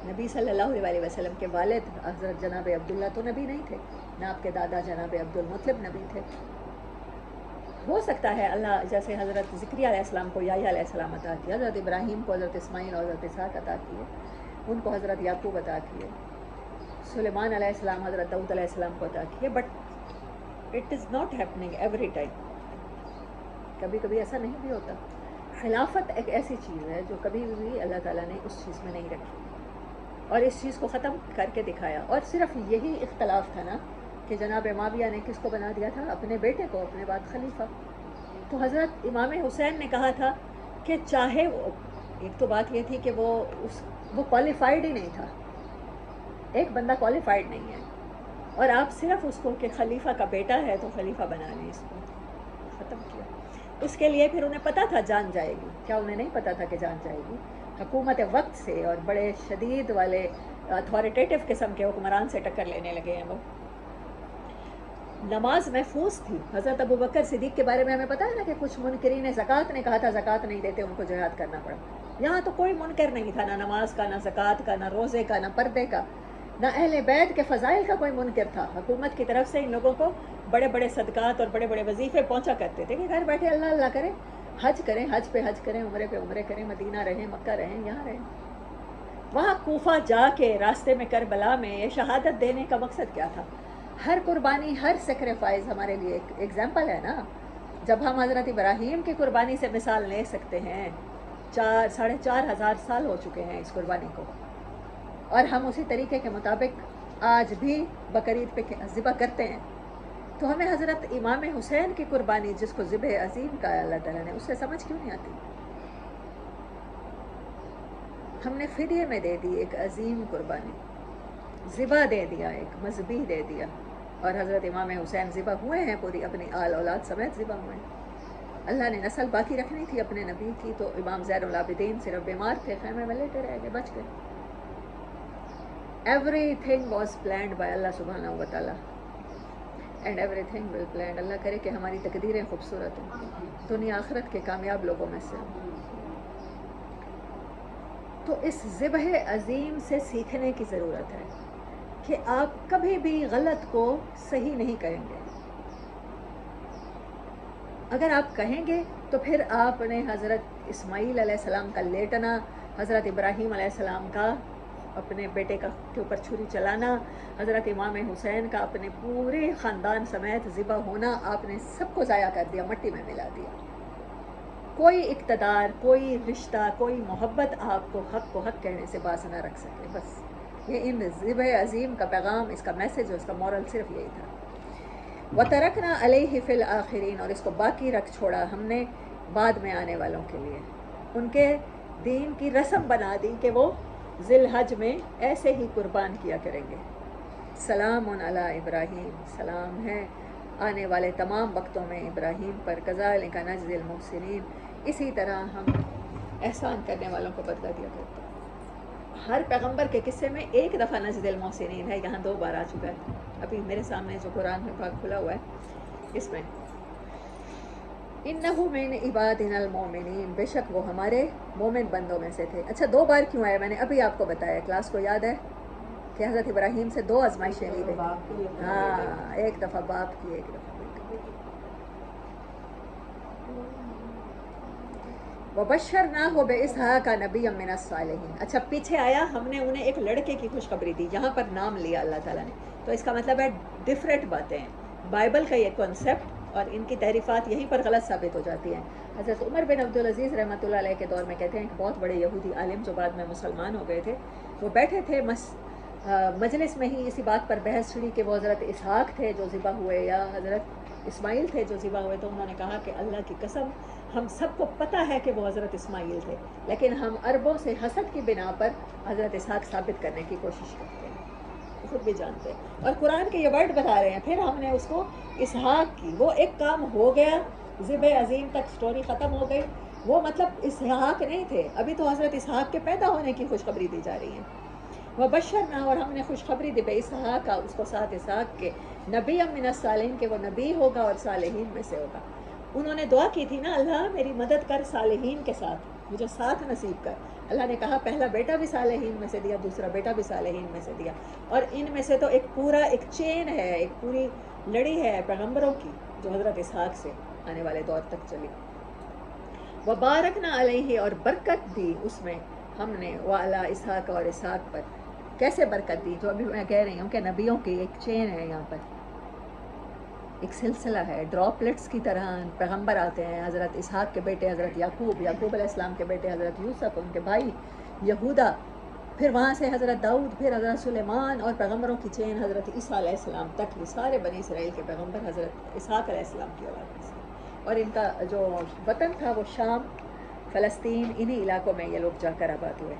نبی صلی اللہ علیہ وسلم کے والد حضرت جناب عبداللہ تو نبی نہیں تھے، نہ آپ کے دادا جناب عبد المطلب نبی تھے. ہو سکتا ہے اللہ جیسے حضرت زکریا علیہ السلام کو یحییٰ علیہ السلام عطا کیا، حضرت ابراہیم کو حضرت اسماعیل اور حضرت اسحاق عطا کیے، ان کو حضرت یعقوب عطا کیے، سلیمان علیہ السلام حضرت داؤد علیہ السلام کو عطا کیے، but it is not happening every time. کبھی کبھی ایسا نہیں بھی ہوتا. خلافت ایک ایسی چیز ہے جو کبھی بھی اللہ تعالیٰ نے اس چیز میں نہیں رکھی اور اس چیز کو ختم کر کے دکھایا. اور صرف یہی اختلاف تھا نا کہ جناب معاویہ نے کس کو بنا دیا تھا؟ اپنے بیٹے کو اپنے بعد خلیفہ. تو حضرت امام حسین نے کہا تھا کہ چاہے ایک تو بات یہ تھی کہ وہ کوالیفائڈ ہی نہیں تھا، ایک بندہ کوالیفائڈ نہیں ہے، اور آپ صرف اس کو کہ خلیفہ کا بیٹا ہے تو خلیفہ بنا لیں، اس کو ختم کیا. اس کے لیے پھر انہیں پتہ تھا جان جائے گی. کیا انہیں نہیں پتہ تھا کہ جان جائے گی؟ حکومت وقت سے اور بڑے شدید والے اتھارٹیٹیو قسم کے حکمران سے ٹکر لینے لگے ہیں. وہ نماز محفوظ تھی. حضرت ابو بکر صدیق کے بارے میں ہمیں پتہ ہے نا کہ کچھ منکرین زکوٰۃ نے کہا تھا زکوٰۃ نہیں دیتے، ان کو جہاد کرنا پڑا. یہاں تو کوئی منکر نہیں تھا، نہ نماز کا، نہ زکوٰۃ کا، نہ روزے کا، نہ پردے کا، نہ اہل بیت کے فضائل کا کوئی منکر تھا. حکومت کی طرف سے ان لوگوں کو بڑے بڑے صدقات اور بڑے بڑے وظیفے پہنچا کرتے تھے کہ گھر بیٹھے اللہ اللہ کریں، حج کریں، حج پہ حج کریں، عمرے پہ عمرے کریں، مدینہ رہیں، مکہ رہیں، یہاں رہیں. وہاں کوفہ جا کے راستے میں کربلا میں یہ شہادت دینے کا مقصد کیا تھا؟ ہر قربانی، ہر سیکریفائز ہمارے لیے ایک ایگزامپل ہے نا. جب ہم حضرت ابراہیم کی قربانی سے مثال لے سکتے ہیں، 4,500 سال ہو چکے ہیں اس قربانی کو، اور ہم اسی طریقے کے مطابق آج بھی بقرعید پہ ذبح کرتے ہیں، تو ہمیں حضرت امام حسین کی قربانی جس کو ذبح عظیم کہا اللہ تعالیٰ نے، اس سے سمجھ کیوں نہیں آتی؟ ہم نے فدیے میں دے دی ایک عظیم قربانی، ذبح دے دیا، ایک مذبیح دے دیا، اور حضرت امام حسین ذبح ہوئے ہیں، پوری اپنی آل اولاد سمیت ذبح ہوئے ہیں. اللہ نے نسل باقی رکھنی تھی اپنے نبی کی، تو امام زین العابدین صرف بیمار تھے، خیمے میں لیٹے رہ گئے، بچ گئے. Everything was planned by Allah سبحانہ و تعالیٰ، and everything will planned. Allah کرے کہ ہماری تقدیریں خوبصورت ہوں، دنیا آخرت کے کامیاب لوگوں میں سے ہوں. تو اس ذبح عظیم سے سیکھنے کی ضرورت ہے کہ آپ کبھی بھی غلط کو صحیح نہیں کہیں گے. اگر آپ کہیں گے تو پھر آپ نے حضرت اسماعیل علیہ السلام کا لیٹنا، حضرت ابراہیم علیہ السلام کا اپنے بیٹے کے اوپر چھری چلانا، حضرت امام حسین کا اپنے پورے خاندان سمیت ذبح ہونا، آپ نے سب کو ضائع کر دیا، مٹی میں ملا دیا. کوئی اقتدار، کوئی رشتہ، کوئی محبت آپ کو حق کہنے سے باز نہ رکھ سکے. بس یہ ان ذبح عظیم کا پیغام، اس کا میسج اور اس کا مورل صرف یہی تھا. وَتَرَكْنَا عَلَيْهِ فِي الْآخِرِينَ، اور اس کو باقی رکھ چھوڑا ہم نے بعد میں آنے والوں کے لیے. ان کے دین کی رسم بنا دی کہ وہ ذی الحج میں ایسے ہی قربان کیا کریں گے. سلام علی ابراہیم، سلام ہے آنے والے تمام وقتوں میں ابراہیم پر. کذالک نجزی المحسنین، اسی طرح ہم احسان کرنے والوں کو بدلہ دیا کرتے ہیں. ہر پیغمبر کے قصے میں ایک دفعہ نجزی المحسنین ہے، یہاں 2 بار آ چکا ہے. ابھی میرے سامنے جو قرآن میں پاک کھلا ہوا ہے اس میں انہو من عبادنا المومنین، بے شک وہ ہمارے مومن بندوں میں سے تھے. اچھا 2 بار کیوں آئے؟ میں نے ابھی آپ کو بتایا، کلاس کو یاد ہے کہ حضرت ابراہیم سے 2 آزمائشیں لی گئی. ہاں، ایک دفعہ باپ کی، ایک دفعہ بیٹے کی. وَبَشَّرْنَاهُ بِإِسْحَاقَ نَبِيًّا مِّنَ الصَّالِحِينَ. اچھا پیچھے آیا، ہم نے انہیں ایک لڑکے کی خوشخبری دی، یہاں پر نام لیا اللہ تعالیٰ نے. تو اس کا مطلب ہے ڈفرینٹ باتیں ہیں. بائبل کا یہ کنسیپٹ اور ان کی تحریفات یہیں پر غلط ثابت ہو جاتی ہیں. حضرت عمر بن عبدالعزیز رحمۃ اللہ علیہ کے دور میں کہتے ہیں کہ بہت بڑے یہودی عالم جو بعد میں مسلمان ہو گئے تھے، وہ بیٹھے تھے مجلس میں ہی اسی بات پر بحث چھڑی کہ وہ حضرت اسحاق تھے جو ذبح ہوئے یا حضرت اسماعیل تھے جو ذبح ہوئے. تو انہوں نے کہا کہ اللہ کی قسم ہم سب کو پتہ ہے کہ وہ حضرت اسماعیل تھے، لیکن ہم عربوں سے حسد کی بنا پر حضرت اسحاق ثابت کرنے کی کوشش کرتے ہیں. خود بھی جانتے ہیں اور قرآن کے یہ ورڈ بتا رہے ہیں. پھر ہم نے اس کو اسحاق کی، وہ ایک کام ہو گیا، ذبح عظیم تک سٹوری ختم ہو گئی. وہ مطلب اسحاق نہیں تھے، ابھی تو حضرت اسحاق کے پیدا ہونے کی خوشخبری دی جا رہی ہے. وہ بشرنا، اور ہم نے خوشخبری دی بے اسحاق کا، اس کو ساتھ اسحاق کے، نبی من الصالحین، کہ وہ نبی ہوگا اور صالحین میں سے ہوگا. انہوں نے دعا کی تھی نا، اللہ میری مدد کر صالحین کے ساتھ، مجھے ساتھ نصیب کر. اللہ نے کہا پہلا بیٹا بھی صالحین میں سے دیا، دوسرا بیٹا بھی صالحین میں سے دیا، اور ان میں سے تو ایک پورا ایک چین ہے، ایک پوری لڑی ہے پیغمبروں کی جو حضرت اسحاق سے آنے والے دور تک چلی. وبارکنا علیہ، اور برکت دی اس میں ہم نے، وعلی اسحاق، اور اسحاق پر. کیسے برکت دی؟ جو ابھی میں کہہ رہی ہوں کہ نبیوں کی ایک چین ہے، یہاں پر ایک سلسلہ ہے، ڈراپلٹس کی طرح پیغمبر آتے ہیں. حضرت اسحاق کے بیٹے حضرت یعقوب علیہ السلام کے بیٹے حضرت یوسف، ان کے بھائی یہودا، پھر وہاں سے حضرت داؤد، پھر حضرت سلیمان، اور پیغمبروں کی چین حضرت عیسیٰ علیہ السلام تک. یہ سارے بنی اسرائیل کے پیغمبر حضرت اسحاق علیہ السلام کی اولاد میں سے. اور ان کا جو وطن تھا وہ شام، فلسطین، انہی علاقوں میں یہ لوگ جا کر آباد ہوئے.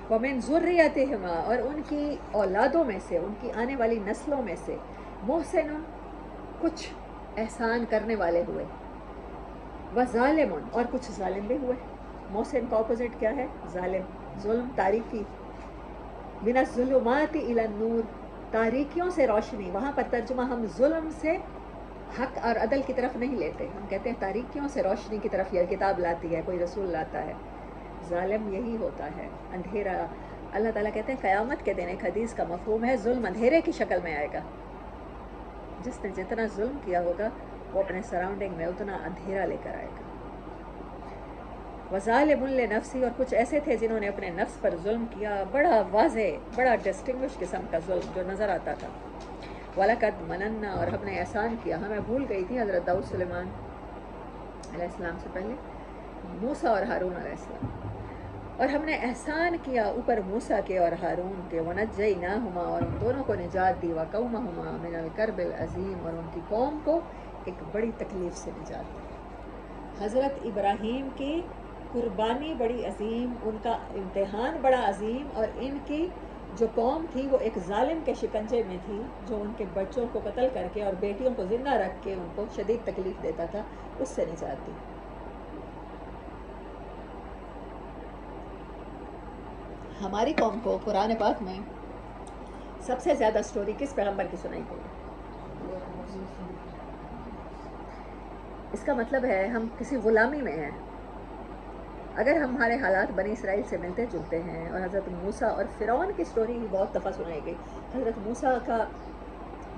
ومن ذریتہما، اور ان کی اولادوں میں سے، ان کی آنے والی نسلوں میں سے، محسن، کچھ احسان کرنے والے ہوئے، وظالم، اور کچھ ظالم بھی ہوئے. محسن کا اپوزٹ کیا ہے؟ ظالم، ظلم، تاریکی. من الظلمات الی النور، تاریکیوں سے روشنی. وہاں پر ترجمہ ہم ظلم سے حق اور عدل کی طرف نہیں لیتے، ہم کہتے ہیں تاریکیوں سے روشنی کی طرف یہ کتاب لاتی ہے، کوئی رسول لاتا ہے. ظالم یہی ہوتا ہے، اندھیرا. اللہ تعالیٰ کہتے ہیں قیامت کے دن، ایک حدیث کا مفہوم ہے، ظلم اندھیرے کی شکل میں آئے گا. جس نے جتنا ظلم کیا ہوگا وہ اپنے سراؤنڈنگ میں اتنا اندھیرا لے کر آئے گا. وظالم لنفسی، اور کچھ ایسے تھے جنہوں نے اپنے نفس پر ظلم کیا، بڑا واضح، بڑا ڈسٹنگوش قسم کا ظلم جو نظر آتا تھا. وَلَقَدْ مَنَنَّا، اور ہم نے احسان کیا. ہمیں بھول گئی تھی حضرت داؤد سلیمان علیہ السلام سے پہلے موسیٰ اور ہارون علیہ السلام، اور ہم نے احسان کیا اوپر موسیٰ کے اور ہارون کے. وَنَجَّيْنَاهُمَا، اور ان دونوں کو نجات دی. وَقَوْمَهُمَا مِنَ الْكَرْبِ الْعَظِيمِ، اور ان کی قوم کو ایک بڑی تکلیف سے نجات دی. حضرت ابراہیم کی قربانی بڑی عظیم، ان کا امتحان بڑا عظیم، اور ان کی جو قوم تھی وہ ایک ظالم کے شکنجے میں تھی جو ان کے بچوں کو قتل کر کے اور بیٹیوں کو زندہ رکھ کے ان کو شدید تکلیف دیتا تھا، اس سے نجات دی. ہماری قوم کو قرآن پاک میں سب سے زیادہ سٹوری کس پیغمبر کی سنائی گئی؟ اس کا مطلب ہے ہم کسی غلامی میں ہیں. اگر ہمارے حالات بنی اسرائیل سے ملتے جلتے ہیں، اور حضرت موسیٰ اور فرعون کی سٹوری بھی بہت دفعہ سنائی گئی. حضرت موسیٰ کا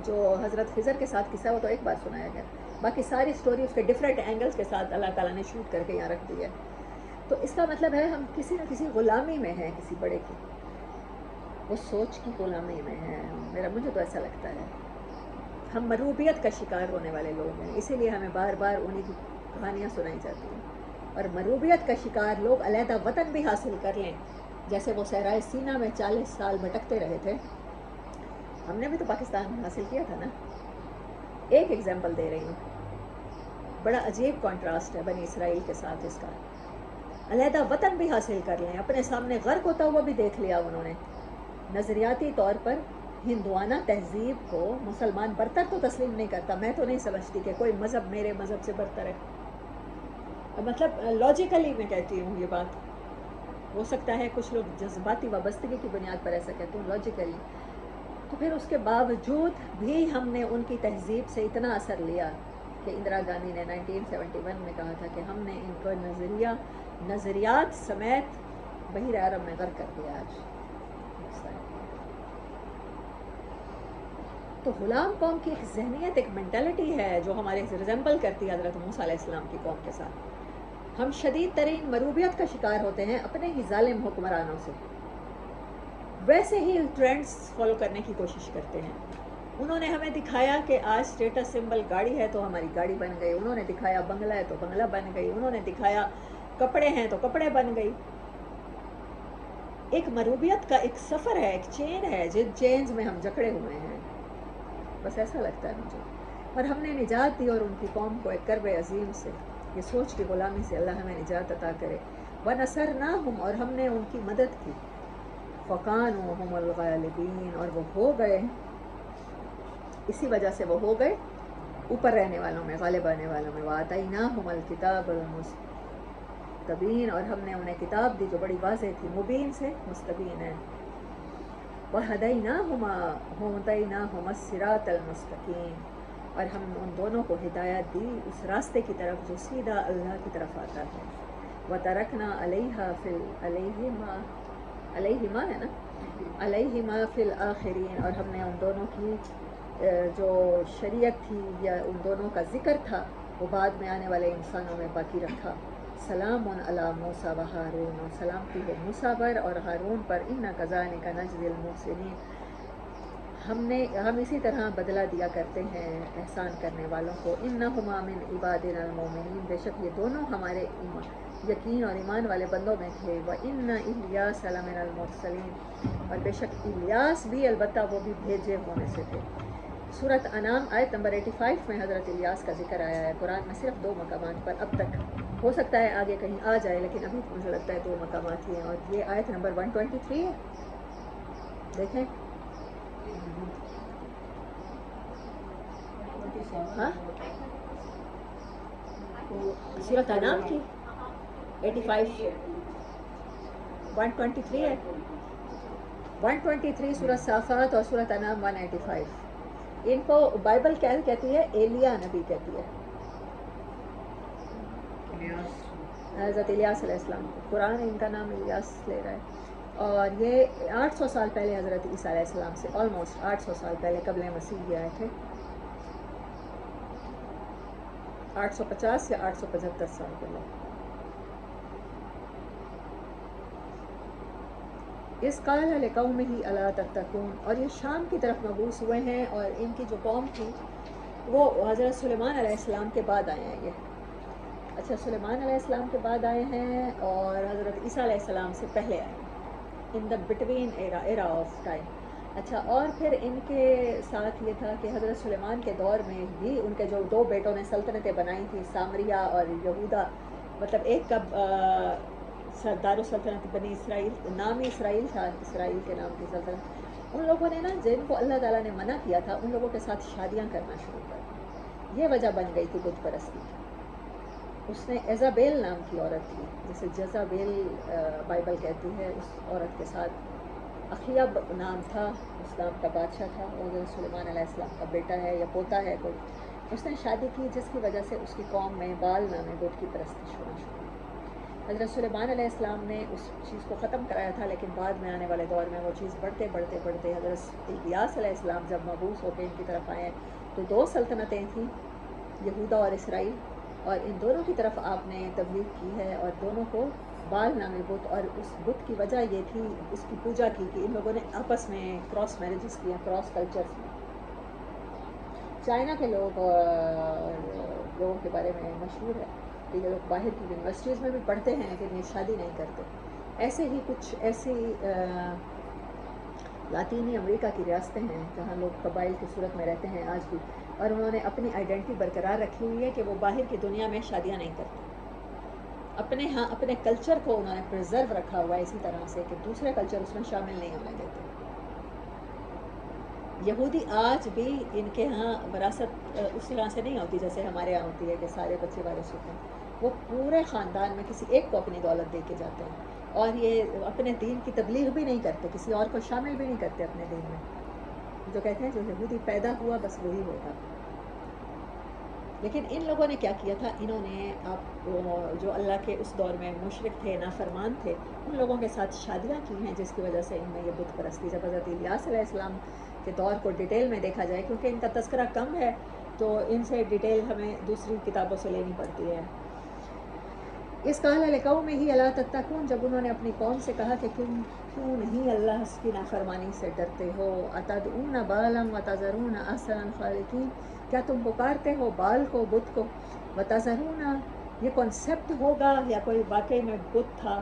جو حضرت خضر کے ساتھ قصہ وہ تو ایک بار سنایا گیا، باقی ساری سٹوری اس کے ڈفرینٹ اینگلز کے ساتھ اللہ تعالیٰ نے شوٹ کر کے یہاں رکھ دی ہے. تو اس کا مطلب ہے ہم کسی نہ کسی غلامی میں ہیں، کسی بڑے کی، وہ سوچ کی غلامی میں ہیں. مجھے تو ایسا لگتا ہے ہم مروبیت کا شکار ہونے والے لوگ ہیں، اسی لیے ہمیں بار بار انہی کی کہانیاں سنائی جاتی ہیں. اور مروبیت کا شکار لوگ علیحدہ وطن بھی حاصل کر لیں، جیسے وہ صحرائے سینا میں 40 سال بھٹکتے رہے تھے. ہم نے بھی تو پاکستان حاصل کیا تھا نا. ایک ایگزامپل دے رہی ہوں، بڑا عجیب کانٹراسٹ ہے بنی اسرائیل کے ساتھ اس کا. علیحدہ وطن بھی حاصل کر لیں، اپنے سامنے غرق ہوتا ہوا بھی دیکھ لیا انہوں نے. نظریاتی طور پر ہندوانہ تہذیب کو مسلمان برتر تو تسلیم نہیں کرتا. میں تو نہیں سمجھتی کہ کوئی مذہب میرے مذہب سے برتر ہے. مطلب لاجیکلی میں کہتی ہوں یہ بات. ہو سکتا ہے کچھ لوگ جذباتی وابستگی کی بنیاد پر ایسا کہتے ہیں، لاجیکلی. تو پھر اس کے باوجود بھی ہم نے ان کی تہذیب سے اتنا اثر لیا کہ اندرا گاندھی نے 1971 میں کہا تھا کہ ہم نے ان کو نظریات سمیت بحیر عرب میں غرق کر دیا. آج تو غلام قوم کی ایک ذہنیت، ایک مینٹلٹی ہے جو ہمارے ریزمبل کرتی ہے حضرت موسیٰ علیہ السلام کی قوم کے ساتھ. ہم شدید ترین مروبیت کا شکار ہوتے ہیں اپنے ہی ظالم حکمرانوں سے. ویسے ہی ٹرینڈز فالو کرنے کی کوشش کرتے ہیں. انہوں نے ہمیں دکھایا کہ آج اسٹیٹس سمبل گاڑی ہے تو ہماری گاڑی بن گئی. انہوں نے دکھایا بنگلہ ہے تو بنگلہ بن گئی. انہوں نے دکھایا کپڑے ہیں تو کپڑے بن گئی. ایک مروبیت کا ایک سفر ہے، ایک چین ہے جن چینز میں ہم جکڑے ہوئے ہیں، بس ایسا لگتا ہے مجھے. اور ہم نے نجات دی اور ان کی قوم کو ایک کرب عظیم سے، یہ سوچ کی غلامی سے اللہ ہمیں نجات عطا کرے. وَنَصَرْنَاهُمْ، اور ہم نے ان کی مدد کی. فَكَانُوا هُمُ الْغَالِبِينَ، اور وہ ہو گئے، اسی وجہ سے وہ ہو گئے اوپر رہنے والوں میں، غالب آنے والوں میں. وَآتَيْنَاهُمَ الْكِتَابَ الْمُسْتَبِينَ، اور ہم نے انہیں کتاب دی جو بڑی واضح تھی، مبین سے مستبین ہے. وَهَدَيْنَاهُمَا الصِّرَاطَ الْمُسْتَقِيمَ، اور ہم ان دونوں کو ہدایت دی اس راستے کی طرف جو سیدھا اللہ کی طرف آتا ہے. وَتَرَكْنَا عَلَيْهِمَا ہے نا، عَلَيْهِمَا فِي الْآخِرِينَ، اور ہم نے ان دونوں کی جو شریعت تھی یا ان دونوں کا ذکر تھا وہ بعد میں آنے والے انسانوں میں باقی رکھا. سلام علی موسیٰ و ہارون، اور سلامتی ہے موسیٰ پر اور ہارون پر. اِنَّا كَذَلِكَ نَجْزِي الْمُحْسِنِينَ، ہم اسی طرح بدلہ دیا کرتے ہیں احسان کرنے والوں کو. اِنَّهُمَا مِنْ عِبَادِنَا الْمُؤْمِنِينَ، بے شک یہ دونوں ہمارے یقین اور ایمان والے بندوں میں تھے. وَإِنَّ إِلْيَاسَ لَمِنَ الْمُرْسَلِينَ، اور بے شک الیاس بھی، البتہ وہ بھی بھیجے ہونے سے تھے. سورۃ انعام آیت نمبر 85 میں حضرت الیاس کا ذکر آیا ہے. قرآن میں صرف 2 مقامات پر اب تک، ہو سکتا ہے آگے کہیں آ جائے لیکن ابھی مجھے لگتا ہے 2 مقامات ہی ہیں. اور یہ آیت نمبر 123 ہے، دیکھیں. ہاں سورۃ انعام کی 85 123 ہے. 123 سورۃ صافات اور سورۃ انعام 185. ان کو بائبل کیا کہتی ہے؟ ایلیا نبی کہتی ہے، حضرت الیاس علیہ السلام کو. قرآن ان کا نام الیاس لے رہا ہے. اور یہ 800 سال پہلے حضرت عیسیٰ علیہ السلام سے، آلموسٹ 800 سال پہلے قبل مسیح یہ آئے تھے. 850 یا 875 سال پہلے. اس قال لقومہ الا تتقون، اور یہ شام کی طرف مبعوث ہوئے ہیں اور ان کی جو قوم تھی وہ حضرت سلیمان علیہ السلام کے بعد آئے ہیں. یہ اچھا سلیمان علیہ السلام کے بعد آئے ہیں اور حضرت عیسیٰ علیہ السلام سے پہلے آئے ہیں، in the between era of time. اچھا، اور پھر ان کے ساتھ یہ تھا کہ حضرت سلیمان کے دور میں بھی ان کے جو 2 بیٹوں نے سلطنتیں بنائی تھیں، سامریہ اور یہودا، مطلب ایک کا سردار السلطنت بنی اسرائیل، نام ہی اسرائیل تھا، اسرائیل کے نام کی سلطنت. ان لوگوں نے نا جن کو اللہ تعالیٰ نے منع کیا تھا ان لوگوں کے ساتھ شادیاں کرنا شروع کر دی. یہ وجہ بن گئی تھی بت پرستی کی. اس نے ایزابیل نام کی عورت تھی، جسے جزابیل بائبل کہتی ہے. اس عورت کے ساتھ اخیب نام تھا، اس نام کا بادشاہ تھا، اور سلیمان علیہ السلام کا بیٹا ہے یا پوتا ہے کوئی. اس نے شادی کی جس کی وجہ سے اس کی قوم میں بال نامی بت کی پرستش ہونا شروع. حضرت سلیمان علیہ السلام نے اس چیز کو ختم کرایا تھا، لیکن بعد میں آنے والے دور میں وہ چیز بڑھتے حضرت الیاس علیہ السلام جب مبعوث ہو کے ان کی طرف آئے تو 2 سلطنتیں تھیں، یہودا اور اسرائیل، اور ان دونوں کی طرف آپ نے تبلیغ کی ہے اور دونوں کو بال نامی بت، اور اس بت کی وجہ یہ تھی اس کی پوجا کی کہ ان لوگوں نے آپس میں کراس میرجز کیے، کراس کلچرز میں. چائنا کے لوگوں کے بارے میں مشہور ہے کہ یہ لوگ باہر کی یونیورسٹیز میں بھی پڑھتے ہیں لیکن یہ شادی نہیں کرتے. ایسے ہی کچھ ایسی لاطینی امریکہ کی ریاستیں ہیں جہاں لوگ قبائل کی صورت میں رہتے ہیں آج بھی، اور انہوں نے اپنی آئیڈینٹی برقرار رکھی ہوئی ہے کہ وہ باہر کی دنیا میں شادیاں نہیں کرتے. اپنے کلچر کو انہوں نے پرزرو رکھا ہوا ہے اسی طرح سے کہ دوسرے کلچر اس میں شامل نہیں ہونے دیتے. یہودی آج بھی ان کے ہاں وراثت اس طرح سے نہیں ہوتی جیسے ہمارے یہاں ہوتی ہے کہ سارے بچے وارث ہوتے ہیں. وہ پورے خاندان میں کسی ایک کو اپنی دولت دے کے جاتے ہیں، اور یہ اپنے دین کی تبلیغ بھی نہیں کرتے، کسی اور کو شامل بھی نہیں کرتے اپنے دین میں. جو کہتے ہیں جو یہودی پیدا ہوا بس وہی ہوگا. لیکن ان لوگوں نے کیا کیا تھا، انہوں نے جو اللہ کے اس دور میں مشرک تھے، نافرمان تھے، ان لوگوں کے ساتھ شادیاں کی ہیں جس کی وجہ سے ان میں یہ بت پرستی. جب حضرت الیاس علیہ السلام کے دور کو ڈیٹیل میں دیکھا جائے، کیونکہ ان کا تذکرہ کم ہے تو ان سے ڈیٹیل ہمیں دوسری کتابوں سے لینی پڑتی ہے. اس قال لقومہ الا تتقون، جب انہوں نے اپنی قوم سے کہا کہ تم کیوں نہیں اللہ کی نافرمانی سے ڈرتے ہو. اتدعون بالا وتذرون احسن الخالقین، کیا تم پکارتے ہو بال کو، بت کو. وتذرون، یہ کنسیپٹ ہوگا یا کوئی واقعی میں بت تھا.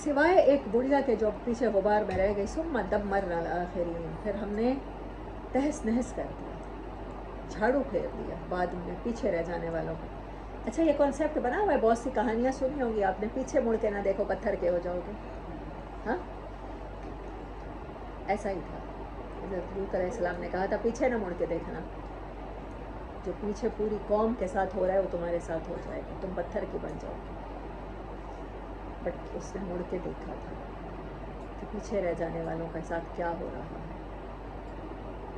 سوائے ایک بڑھیا کے جو پیچھے غبار میں رہ گئی، ثم دمرنا الآخرین، پھر ہم نے تہس نہس کر دیا، جھاڑو پھیر دیا بعد میں پیچھے رہ جانے والوں کو۔ اچھا یہ کانسیپٹ بنا ہوا ہے، بہت سی کہانیاں سنی ہوں گی آپ نے، پیچھے مڑ کے نہ دیکھو پتھر کے ہو جاؤ گے، ہاں ایسا ہی تھا۔ حضرت لوط علیہ السلام نے کہا تھا پیچھے نہ مڑ کے دیکھنا، جو پیچھے پوری قوم کے ساتھ ہو رہا ہے وہ تمہارے ساتھ ہو جائے گا، تم پتھر کی بن جاؤ گے۔ بٹ اس نے مڑ کے دیکھا تھا کہ پیچھے رہ جانے والوں کے ساتھ کیا ہو رہا ہے۔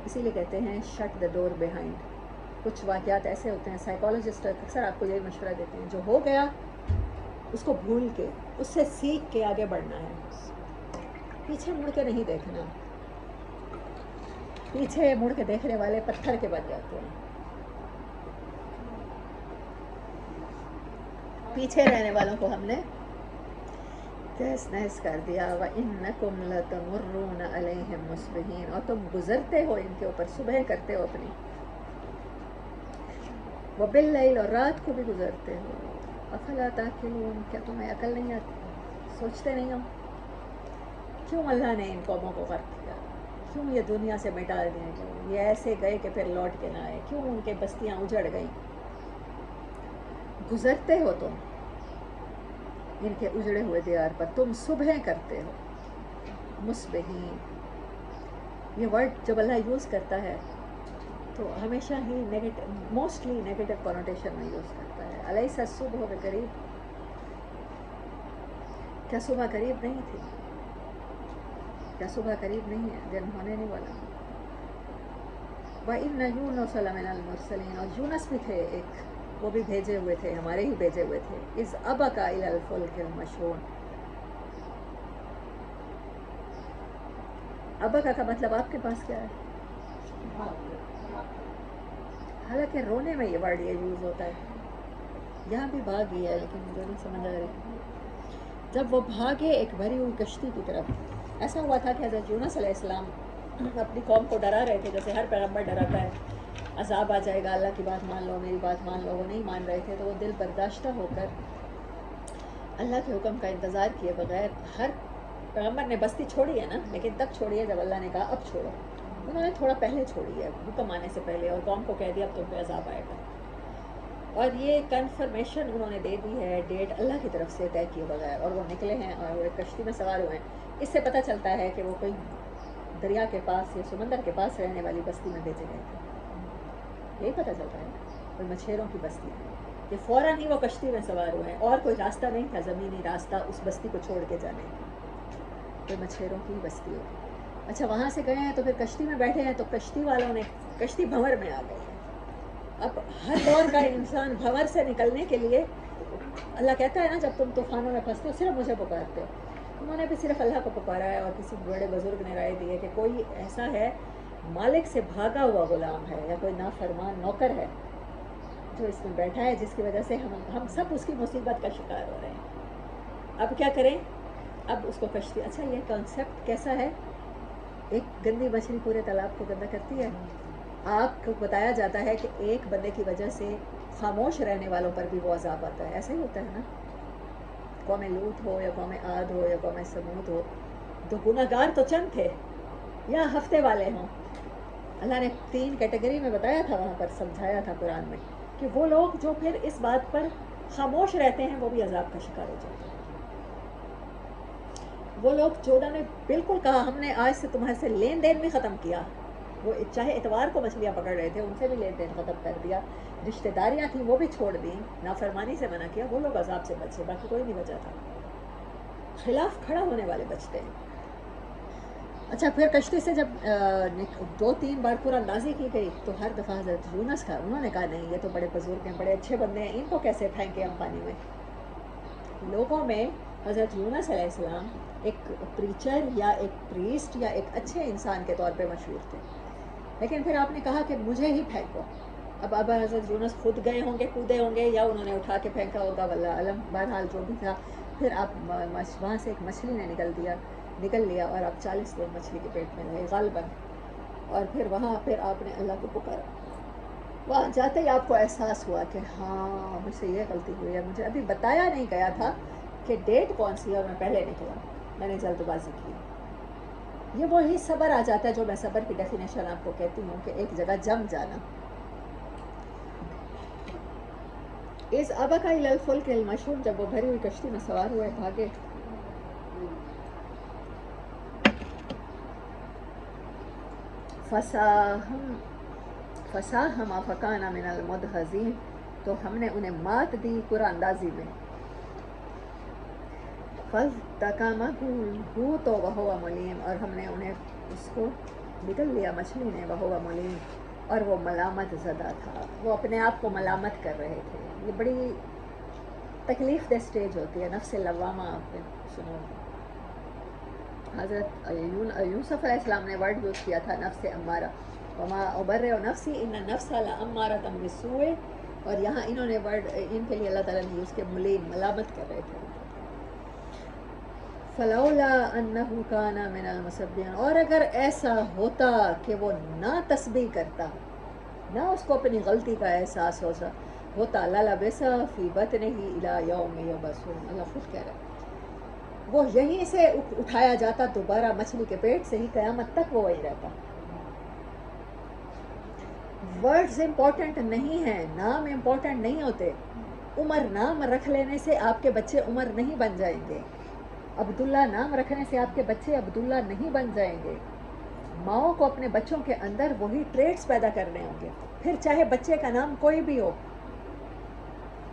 اسی لیے کہتے ہیں شٹ دا ڈور بیہائنڈ۔ کچھ واقعات ایسے ہوتے ہیں، سائیکالوجسٹ اکثر آپ کو یہی مشورہ دیتے ہیں، جو ہو گیا اس کو بھول کے، اس سے سیکھ کے آگے بڑھنا ہے، پیچھے مڑ کے نہیں دیکھنا۔ پیچھے مڑ کے دیکھنے والے پتھر کے بن جاتے ہیں، پیچھے رہنے والوں کو ہم نے تہس نہس کر دیا۔ وَإِنَّكُمْ لَتَمُرُّونَ عَلَيْهِمْ مُصْبِحِينَ، اور تم گزرتے ہو ان کے اوپر، صبح کرتے ہو اپنی، وَبِاللَّيْلِ، اور رات کو بھی گزرتے ہو۔ أَفَلَا تَعْقِلُونَ، کیا تمہیں عقل نہیں آتی، سوچتے نہیں ہو؟ کیوں اللہ نے ان قوموں کو غرق کیا، کیوں یہ دنیا سے مٹا دیے گئے، یہ ایسے گئے کہ پھر لوٹ کے نہ آئے، کیوں ان کے بستیاں اجڑ گئیں؟ گزرتے ہو تم ان کے اجڑے ہوئے دیار پر، تم صبح کرتے ہو، مصبحین۔ یہ ورڈ جب اللہ یوز کرتا ہے تو ہمیشہ ہی نیگیٹو، موسٹلی نیگیٹو کنوٹیشن میں یوز کرتا ہے۔ الیس الصبح بقریب، کیا صبح قریب نہیں تھی؟ کیا صبح قریب نہیں ہے؟ دن ہونے نہیں والا۔ وَإِنَّ يُونُسَ لَمِنَ الْمُرْسَلِينَ، اور یونس بھی تھے ایک، وہ بھی بھیجے ہوئے تھے، ہمارے ہی بھیجے ہوئے تھے۔ اِذْ أَبَقَ إِلَى الْفُلْكِ الْمَشْحُونِ، ابقا کا مطلب آپ کے پاس کیا ہے؟ حالانکہ رونے میں یہ ورڈ یہ یوز ہوتا ہے، یہاں بھی بھاگ ہی ہے، لیکن مجھے نہیں سمجھ آ رہی۔ جب وہ بھاگے ایک بھری ہوئی کشتی کی طرف، ایسا ہوا تھا کہ حضرت یونس علیہ السلام اپنی قوم کو ڈرا رہے تھے، جیسے ہر پیغمبر ڈراتا ہے، عذاب آ جائے گا، اللہ کی بات مان لو، میری بات مان لو۔ وہ نہیں مان رہے تھے، تو وہ دل برداشتہ ہو کر اللہ کے حکم کا انتظار کیے بغیر، ہر پیغمبر نے بستی چھوڑی ہے نا، لیکن تب چھوڑی ہے جب اللہ نے کہا اب چھوڑو۔ انہوں نے تھوڑا پہلے چھوڑی ہے، حکم آنے سے پہلے، اور قوم کو کہہ دیا اب تم پہ عذاب آئے گا، اور یہ کنفرمیشن انہوں نے دے دی ہے، ڈیٹ اللہ کی طرف سے طے کیے بغیر، اور وہ نکلے ہیں اور وہ ایک کشتی میں سوار ہوئے ہیں۔ اس سے پتہ چلتا ہے کہ وہ کوئی دریا کے پاس یا سمندر کے پاس رہنے والی بستی میں بھیجے گئے تھے، یہی پتہ چلتا ہے، کوئی مچھیروں کی بستی ہے کہ فوراً ہی وہ کشتی میں سوار ہوئے ہیں، اور کوئی راستہ نہیں تھا، زمینی راستہ اس بستی کو چھوڑ کے جانے کا، کوئی مچھیروں کی بستی ہوگی۔ اچھا وہاں سے گئے ہیں تو پھر کشتی میں بیٹھے ہیں، تو کشتی والوں نے، کشتی بھنور میں آ گئی ہے۔ اب ہر دور کا انسان بھنور سے نکلنے کے لیے، اللہ کہتا ہے نا جب تم طوفانوں میں پھنستے ہو صرف مجھے پکارتے ہو، انہوں نے بھی صرف اللہ کو پکارا ہے، اور کسی بڑے بزرگ نے رائے دی ہے کہ کوئی ایسا ہے مالک سے بھاگا ہوا غلام ہے، یا کوئی نافرمان نوکر ہے جو اس میں بیٹھا ہے، جس کی وجہ سے ہم سب اس کی مصیبت کا شکار ہو رہے ہیں۔ اب کیا کریں؟ اب اس کو کشتی، اچھا یہ کنسیپٹ کیسا ہے؟ ایک گندی مچھلی پورے تالاب کو گندا کرتی ہے، آپ کو بتایا جاتا ہے کہ ایک بندے کی وجہ سے خاموش رہنے والوں پر بھی وہ عذاب آتا ہے، ایسا ہی ہوتا ہے نا، قوم لوط ہو یا قوم عاد ہو یا قوم سمود ہو، تو گناہ گار تو چند تھے، یا ہفتے والے ہوں، اللہ نے 3 کیٹیگری میں بتایا تھا، وہاں پر سمجھایا تھا قرآن میں، کہ وہ لوگ جو پھر اس بات پر خاموش رہتے ہیں وہ بھی عذاب کا شکار ہو جاتے ہیں۔ وہ لوگ جو انہوں نے بالکل کہا ہم نے آج سے تمہارے سے لین دین بھی ختم کیا، وہ چاہے اتوار کو مچھلیاں پکڑ رہے تھے ان سے بھی لین دین ختم کر دیا، رشتہ داریاں تھیں وہ بھی چھوڑ دیں، نافرمانی سے منع کیا، وہ لوگ عذاب سے بچے، باقی کوئی نہیں بچا تھا۔ خلاف کھڑا ہونے والے بچتے ہیں۔ اچھا پھر کشتی سے جب 2-3 بار پورا اندازی کی گئی، تو ہر دفعہ حضرت یونس کا، انہوں نے کہا نہیں یہ تو بڑے بزرگ ہیں، بڑے اچھے بندے ہیں، ان کو کیسے پھینکیں ہم پانی میں۔ لوگوں میں حضرت یونس علیہ السلام ایک پریچر یا ایک پریسٹ یا ایک اچھے انسان کے طور پہ مشہور تھے، لیکن پھر آپ نے کہا کہ مجھے ہی پھینکو۔ اب حضرت یونس خود گئے ہوں گے، کودے ہوں گے، یا انہوں نے اٹھا کے پھینکا ہوگا، واللہ علم، بہرحال جو بھی تھا، پھر آپ وہاں سے ایک مچھلی نے نکل لیا، اور آپ 40 دن مچھلی کے پیٹ میں رہے غالباً، اور پھر وہاں پھر آپ نے اللہ کو پکارا۔ وہاں جاتے ہی آپ کو احساس ہوا کہ ہاں مجھ سے یہ غلطی ہوئی ہے، مجھے ابھی بتایا نہیں گیا تھا کہ ڈیٹ کون سی ہے اور میں پہلے نکلا، میں نے جلد بازی کی. یہ وہی صبر آ جاتا ہے جو میں صبر کی ڈیفینیشن آپ کو کہتی ہوں کہ ایک جگہ جم جانا. اس ابقا الی الفلک المشحون، جب وہ بھری ہوئی کشتی میں سوار ہوئے بھاگے. فساہم فکان من المدحضین، تو ہم نے انہیں مات دی قرآن اندازی میں. فالتقمہ الحوت وہو ملیم، اور ہم نے انہیں اس کو نگل لیا مچھلی نے، وہو ملیم، اور وہ ملامت زدہ تھا، وہ اپنے آپ کو ملامت کر رہے تھے. یہ بڑی تکلیف دہ سٹیج ہوتی ہے. نفس لوامہ آپ نے سنو، حضرت یوسف علیہ السلام نے ورڈ یوز کیا تھا نفس امارہ، وما ابرئ نفسی ان النفس لامارۃ بالسوء، اور یہاں انہوں نے ورڈ ان کے لیے اللہ تعالیٰ نے یوز کیا ملیم، ملامت کر رہے تھے. فلولا انہ کان من المسبحین، اور اگر ایسا ہوتا کہ وہ نہ تسبیح کرتا، نہ اس کو اپنی غلطی کا احساس ہوتا للبث فی بطنہ الی یوم یبعثون، اللہ خود کہہ رہا ہے وہ یہیں سے اٹھایا جاتا دوبارہ مچھلی کے پیٹ سے ہی، قیامت تک وہ وہی رہتا. ورڈز امپورٹنٹ نہیں ہیں، نام امپورٹنٹ نہیں ہوتے. عمر نام رکھ لینے سے آپ کے بچے عمر نہیں بن جائیں گے. عبداللہ نام رکھنے سے آپ کے بچے عبداللہ نہیں بن جائیں گے. ماؤں کو اپنے بچوں کے اندر وہی ٹریٹس پیدا کرنے ہوں گے، پھر چاہے بچے کا نام کوئی بھی ہو.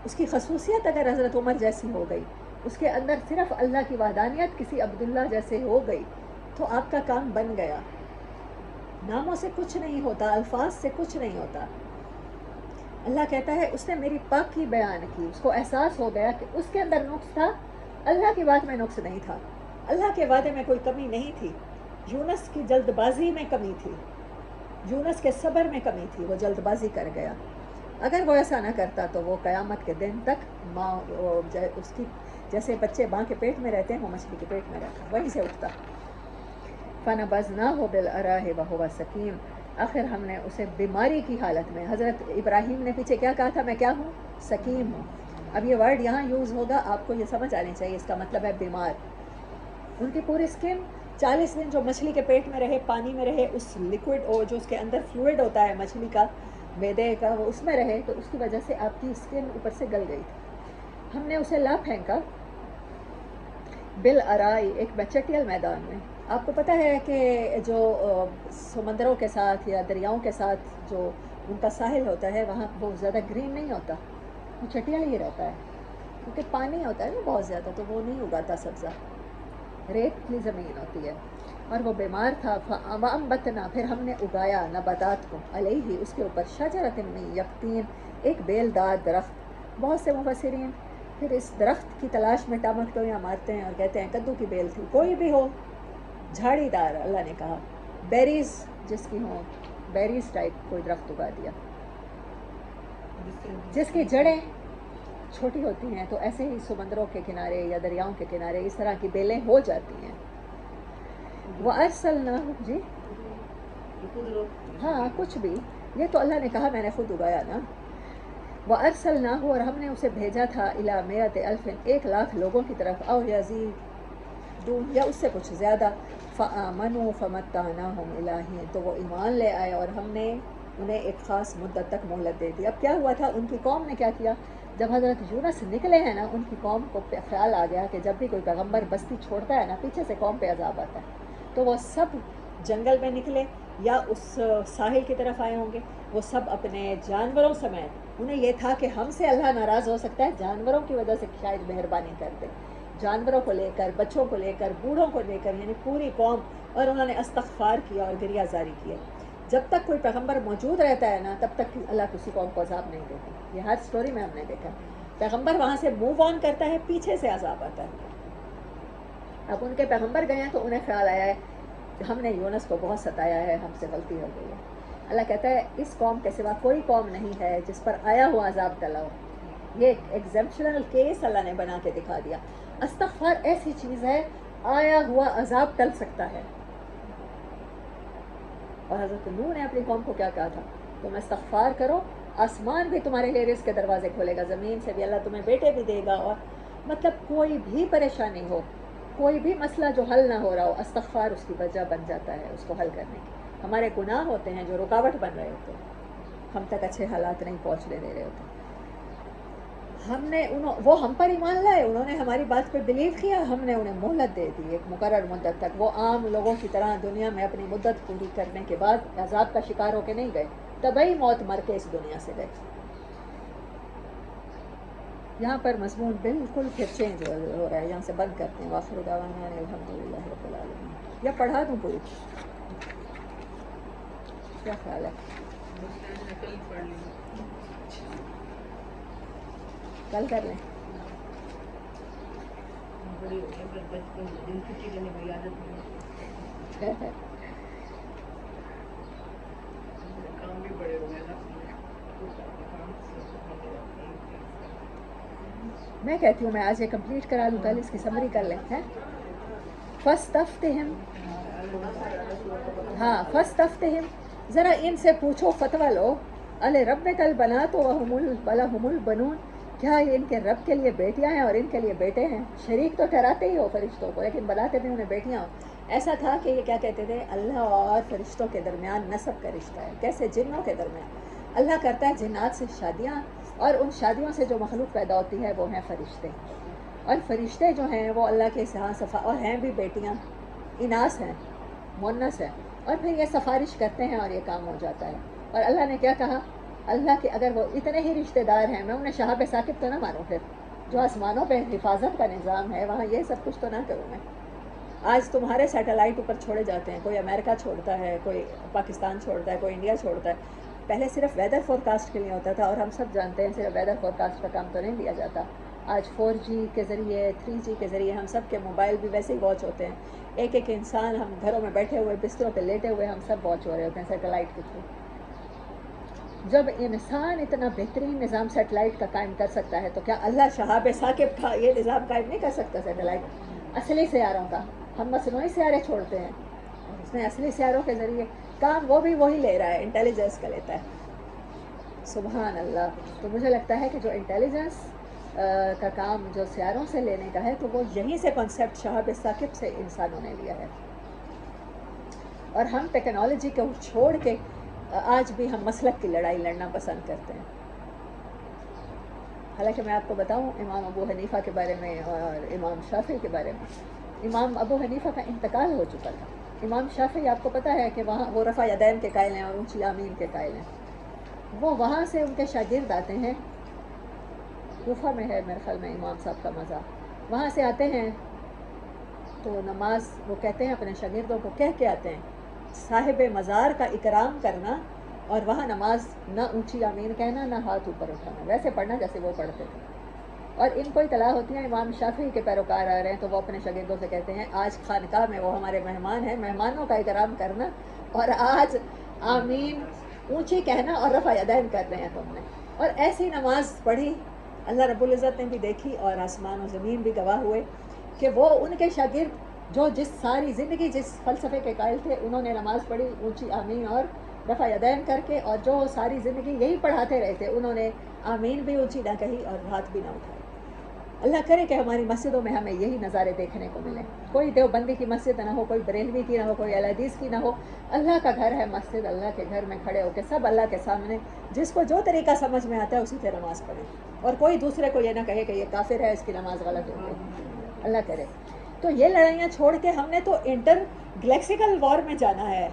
اس کی خصوصیت اگر حضرت عمر جیسی ہو گئی، اس کے اندر صرف اللہ کی وحدانیت کسی عبداللہ جیسے ہو گئی، تو آپ کا کام بن گیا. ناموں سے کچھ نہیں ہوتا، الفاظ سے کچھ نہیں ہوتا. اللہ کہتا ہے اس نے میری پاکی بیان کی، اس کو احساس ہو گیا کہ اس کے اندر نقص تھا، اللہ کی بات میں نقص نہیں تھا، اللہ کے وعدے میں کوئی کمی نہیں تھی. یونس کی جلد بازی میں کمی تھی، یونس کے صبر میں کمی تھی، وہ جلد بازی کر گیا. اگر وہ ایسا نہ کرتا تو وہ قیامت کے دن تک ماں اس کی جیسے بچے ماں کے پیٹ میں رہتے ہیں، وہ مچھلی کے پیٹ میں رہتا، وہیں سے اٹھتا. فنبذناہ بالعراء وہو سقیم، آخر ہم نے اسے بیماری کی حالت میں، حضرت ابراہیم نے پیچھے کیا کہا تھا، میں کیا ہوں، سقیم ہوں. اب یہ ورڈ یہاں یوز ہوگا، آپ کو یہ سمجھ آنی چاہیے، اس کا مطلب ہے بیمار. ان کی پوری اسکن 40 دن جو مچھلی کے پیٹ میں رہے، پانی میں رہے، اس لیکوڈ اور جو اس کے اندر فلوئڈ ہوتا ہے مچھلی کا، میدے کا، وہ اس میں رہے، تو اس کی وجہ سے آپ کی اسکن اوپر سے گل گئی تھی. ہم نے اسے لا پھینکا بالعراء، ایک چٹیل میدان میں. آپ کو پتہ ہے کہ جو سمندروں کے ساتھ یا دریاؤں کے ساتھ جو ان کا ساحل ہوتا ہے، وہاں بہت زیادہ گرین نہیں ہوتا، وہ چٹیل ہی رہتا ہے، کیونکہ پانی ہوتا ہے نا بہت زیادہ، تو وہ نہیں اگاتا سبزہ، ریت کی زمین ہوتی ہے. اور وہ بیمار تھا. وَأَنبَتْنَا، پھر ہم نے اگایا نباتات کو، علیہ، اس کے اوپر، شجرۃ من یقطین، ایک بیل دار درخت. بہت سے مفسرین پھر اس درخت کی تلاش میں ٹامکٹویاں مارتے ہیں اور کہتے ہیں کدو کی بیل تھی، کوئی بھی ہو، جھاڑی دار. اللہ نے کہا بیریز جس کی ہوں، بیریز ٹائپ کوئی درخت اگا دیا جس کی جڑیں چھوٹی ہوتی ہیں، تو ایسے ہی سمندروں کے کنارے یا دریاؤں کے کنارے اس طرح کی بیلیں ہو جاتی ہیں. وَأَرْسَلْنَاهُ، جی ہاں کچھ بھی، یہ تو اللہ نے کہا میں نے خود اگایا نا. وَأَرْسَلْنَاهُ، اور ہم نے اسے بھیجا تھا إِلَى 100,000، 1,00,000 لوگوں کی طرف، أَوْ يَزِيدُونَ، یا اس سے کچھ زیادہ. فَآمَنُوا فَمَتَّعْنَاهُمْ إِلَىٰ حِينٍ، تو وہ ایمان لے آئے اور ہم نے انہیں ایک خاص مدت تک مہلت دے دی. اب کیا ہوا تھا، ان کی قوم نے کیا کیا، جب حضرت یونس نکلے ہیں نا، ان کی قوم کو خیال آ گیا کہ جب بھی کوئی پیغمبر بستی چھوڑتا ہے نا، پیچھے سے قوم پہ عذاب آتا ہے. تو وہ سب جنگل میں نکلے یا اس ساحل کی طرف آئے ہوں گے، وہ سب اپنے جانوروں سمیت. انہیں یہ تھا کہ ہم سے اللہ ناراض ہو سکتا ہے، جانوروں کی وجہ سے شاید مہربانی کر دے. جانوروں کو لے کر، بچوں کو لے کر، بوڑھوں کو لے کر، یعنی پوری قوم. اور انہوں نے استغفار کیا اور گریہ زاری کیا. جب تک کوئی پیغمبر موجود رہتا ہے نا، تب تک اللہ کسی قوم کو عذاب نہیں دیتا. یہ ہر سٹوری میں ہم نے دیکھا، پیغمبر وہاں سے موو آن کرتا ہے، پیچھے سے عذاب آتا ہے. اب ان کے پیغمبر گئے ہیں تو انہیں خیال آیا ہے ہم نے یونس کو بہت ستایا ہے، ہم سے غلطی ہو گئی ہے. اللہ کہتا ہے اس قوم کے سوا کوئی قوم نہیں ہے جس پر آیا ہوا عذاب ٹلا ہو. یہ ایک ایگزمپشنل کیس اللہ نے بنا کے دکھا دیا. استغفار ایسی چیز ہے، آیا ہوا عذاب ٹل سکتا ہے. اور حضرت نوح نے اپنی قوم کو کیا کہا تھا، تم استغفار کرو، آسمان بھی تمہارے لیے رزق کے دروازے کھولے گا، زمین سے بھی اللہ تمہیں بیٹے بھی دے گا، اور مطلب کوئی بھی پریشانی ہو، کوئی بھی مسئلہ جو حل نہ ہو رہا ہو، استغفار اس کی وجہ بن جاتا ہے اس کو حل کرنے کی. ہمارے گناہ ہوتے ہیں جو رکاوٹ بن رہے ہوتے ہیں، ہم تک اچھے حالات نہیں پہنچنے دے رہے ہوتے. ہم نے وہ ہم پر ایمان لائے، انہوں نے ہماری بات پہ بلیو کیا، ہم نے انہیں مہلت دے دی ایک مقرر مدت تک. وہ عام لوگوں کی طرح دنیا میں اپنی مدت پوری کرنے کے بعد عذاب کا شکار ہو کے نہیں گئے، طبعی موت مر کے اس دنیا سے گئے. یہاں پر مضمون بالکل پھر چینج ہو رہا ہے. یہاں سے بند کرتے ہیں. وآخر دعوانا الحمدللہ رب العالمین. یا پڑھا دوں پوری؟ کیا خیال ہے؟ کل کر لیں. میں کہتی ہوں میں آج یہ کمپلیٹ کرا لوں، کل اس کی سمری کر لیں. فاستفتہم، ہاں فاستفتہم، ذرا ان سے پوچھو، فتویٰ لو. الربک البنات ولہم البنون، کیا ان کے رب کے لیے بیٹیاں ہیں اور ان کے لیے بیٹے ہیں؟ شریک تو ٹھہراتے ہی ہو فرشتوں کو، لیکن بناتے بھی انہیں بیٹیاں ہو. ایسا تھا کہ یہ کیا کہتے تھے، اللہ اور فرشتوں کے درمیان نسب کا رشتہ ہے. کیسے؟ جنوں کے درمیان. اللہ کرتا ہے جنات سے شادیاں، اور ان شادیوں سے جو مخلوق پیدا ہوتی ہے وہ ہیں فرشتے. اور فرشتے جو ہیں وہ اللہ کے صفا اور ہیں بھی بیٹیاں، اناث ہیں، مونس ہیں. اور پھر یہ سفارش کرتے ہیں اور یہ کام ہو جاتا ہے. اور اللہ نے کیا کہا، اللہ کے اگر وہ اتنے ہی رشتہ دار ہیں، میں انہیں شہاب ثاقب تو نہ مانوں. پھر جو آسمانوں پہ حفاظت کا نظام ہے وہاں یہ سب کچھ تو نہ کروں میں. آج تمہارے سیٹلائٹ اوپر چھوڑے جاتے ہیں، کوئی امریکہ چھوڑتا ہے، کوئی پاکستان چھوڑتا ہے، کوئی انڈیا چھوڑتا ہے. پہلے صرف ویدر فور کاسٹ کے لیے ہوتا تھا، اور ہم سب جانتے ہیں صرف ویدر فور کاسٹ کا کام تو نہیں لیا جاتا. آج 4G کے ذریعے، 3G کے ذریعے ہم سب کے موبائل بھی ویسے ہی واچ ہوتے ہیں. ایک ایک انسان، ہم گھروں میں بیٹھے ہوئے بستروں پہ لیٹے ہوئے ہم سب واچ ہو رہے ہوتے ہیں سیٹلائٹ کے تھرو. جب انسان اتنا بہترین نظام سیٹلائٹ کا قائم کر سکتا ہے تو کیا اللہ شہاب ثاقب کا یہ نظام قائم نہیں کر سکتا؟ سیٹلائٹ اصلی سیاروں کا. ہم مصنوعی سیارے چھوڑتے ہیں، اس نے اصلی سیاروں کے ذریعے کام وہ بھی وہی لے رہا ہے، انٹیلیجنس کا لیتا ہے. سبحان اللہ. تو مجھے لگتا ہے کہ جو انٹیلیجنس کا کام جو سیاروں سے لینے کا ہے، تو وہ یہیں سے کنسیپٹ شہاب ثاقب سے انسانوں نے لیا ہے. اور ہم ٹیکنالوجی کو چھوڑ کے آج بھی ہم مسلک کی لڑائی لڑنا پسند کرتے ہیں. حالانکہ میں آپ کو بتاؤں امام ابو حنیفہ کے بارے میں اور امام شافعی کے بارے میں. امام ابو حنیفہ کا انتقال ہو چکا تھا. امام شافعی آپ کو پتہ ہے کہ وہاں وہ رفع یدین کے قائل ہیں اور اونچی آمین کے قائل ہیں. وہ وہاں سے ان کے شاگرد آتے ہیں، کوفہ میں ہے میرے خیال میں امام صاحب کا مزار. وہاں سے آتے ہیں تو نماز وہ کہتے ہیں اپنے شاگردوں کو کہہ کے آتے ہیں صاحب مزار کا اکرام کرنا، اور وہاں نماز نہ اونچی آمین کہنا نہ ہاتھ اوپر اٹھانا، ویسے پڑھنا جیسے وہ پڑھتے تھے. اور ان کو اطلاع ہوتی ہے امام شافعی کے پیروکار آ رہے ہیں، تو وہ اپنے شاگردوں سے کہتے ہیں آج خانقاہ میں وہ ہمارے مہمان ہیں، مہمانوں کا اکرام کرنا، اور آج آمین اونچی کہنا اور رفع یدین کر رہے ہیں تم نے. اور ایسی نماز پڑھی اللہ رب العزت نے بھی دیکھی، اور آسمان و زمین بھی گواہ ہوئے کہ وہ ان کے شاگرد جو جس ساری زندگی جس فلسفے کے قائل تھے، انہوں نے نماز پڑھی اونچی آمین اور رفع یدین کر کے، اور جو ساری زندگی یہی پڑھاتے رہے تھے انہوں نے آمین بھی اونچی نہ کہی اور ہاتھ بھی نہ اٹھائے. اللہ کرے کہ ہماری مسجدوں میں ہمیں یہی نظارے دیکھنے کو ملیں. کوئی دیوبندی کی مسجد نہ ہو، کوئی بریلوی کی نہ ہو، کوئی اہل حدیث کی نہ ہو. اللہ کا گھر ہے مسجد، اللہ کے گھر میں کھڑے ہو کے سب اللہ کے سامنے جس کو جو طریقہ سمجھ میں آتا ہے اسی سے نماز پڑھیں، اور کوئی دوسرے کو یہ نہ کہے کہ یہ کافر ہے، اس کی نماز غلط ہو گئی. اللہ کرے. تو یہ لڑائیاں چھوڑ کے ہم نے تو انٹر گلیکسیکل وار میں جانا ہے.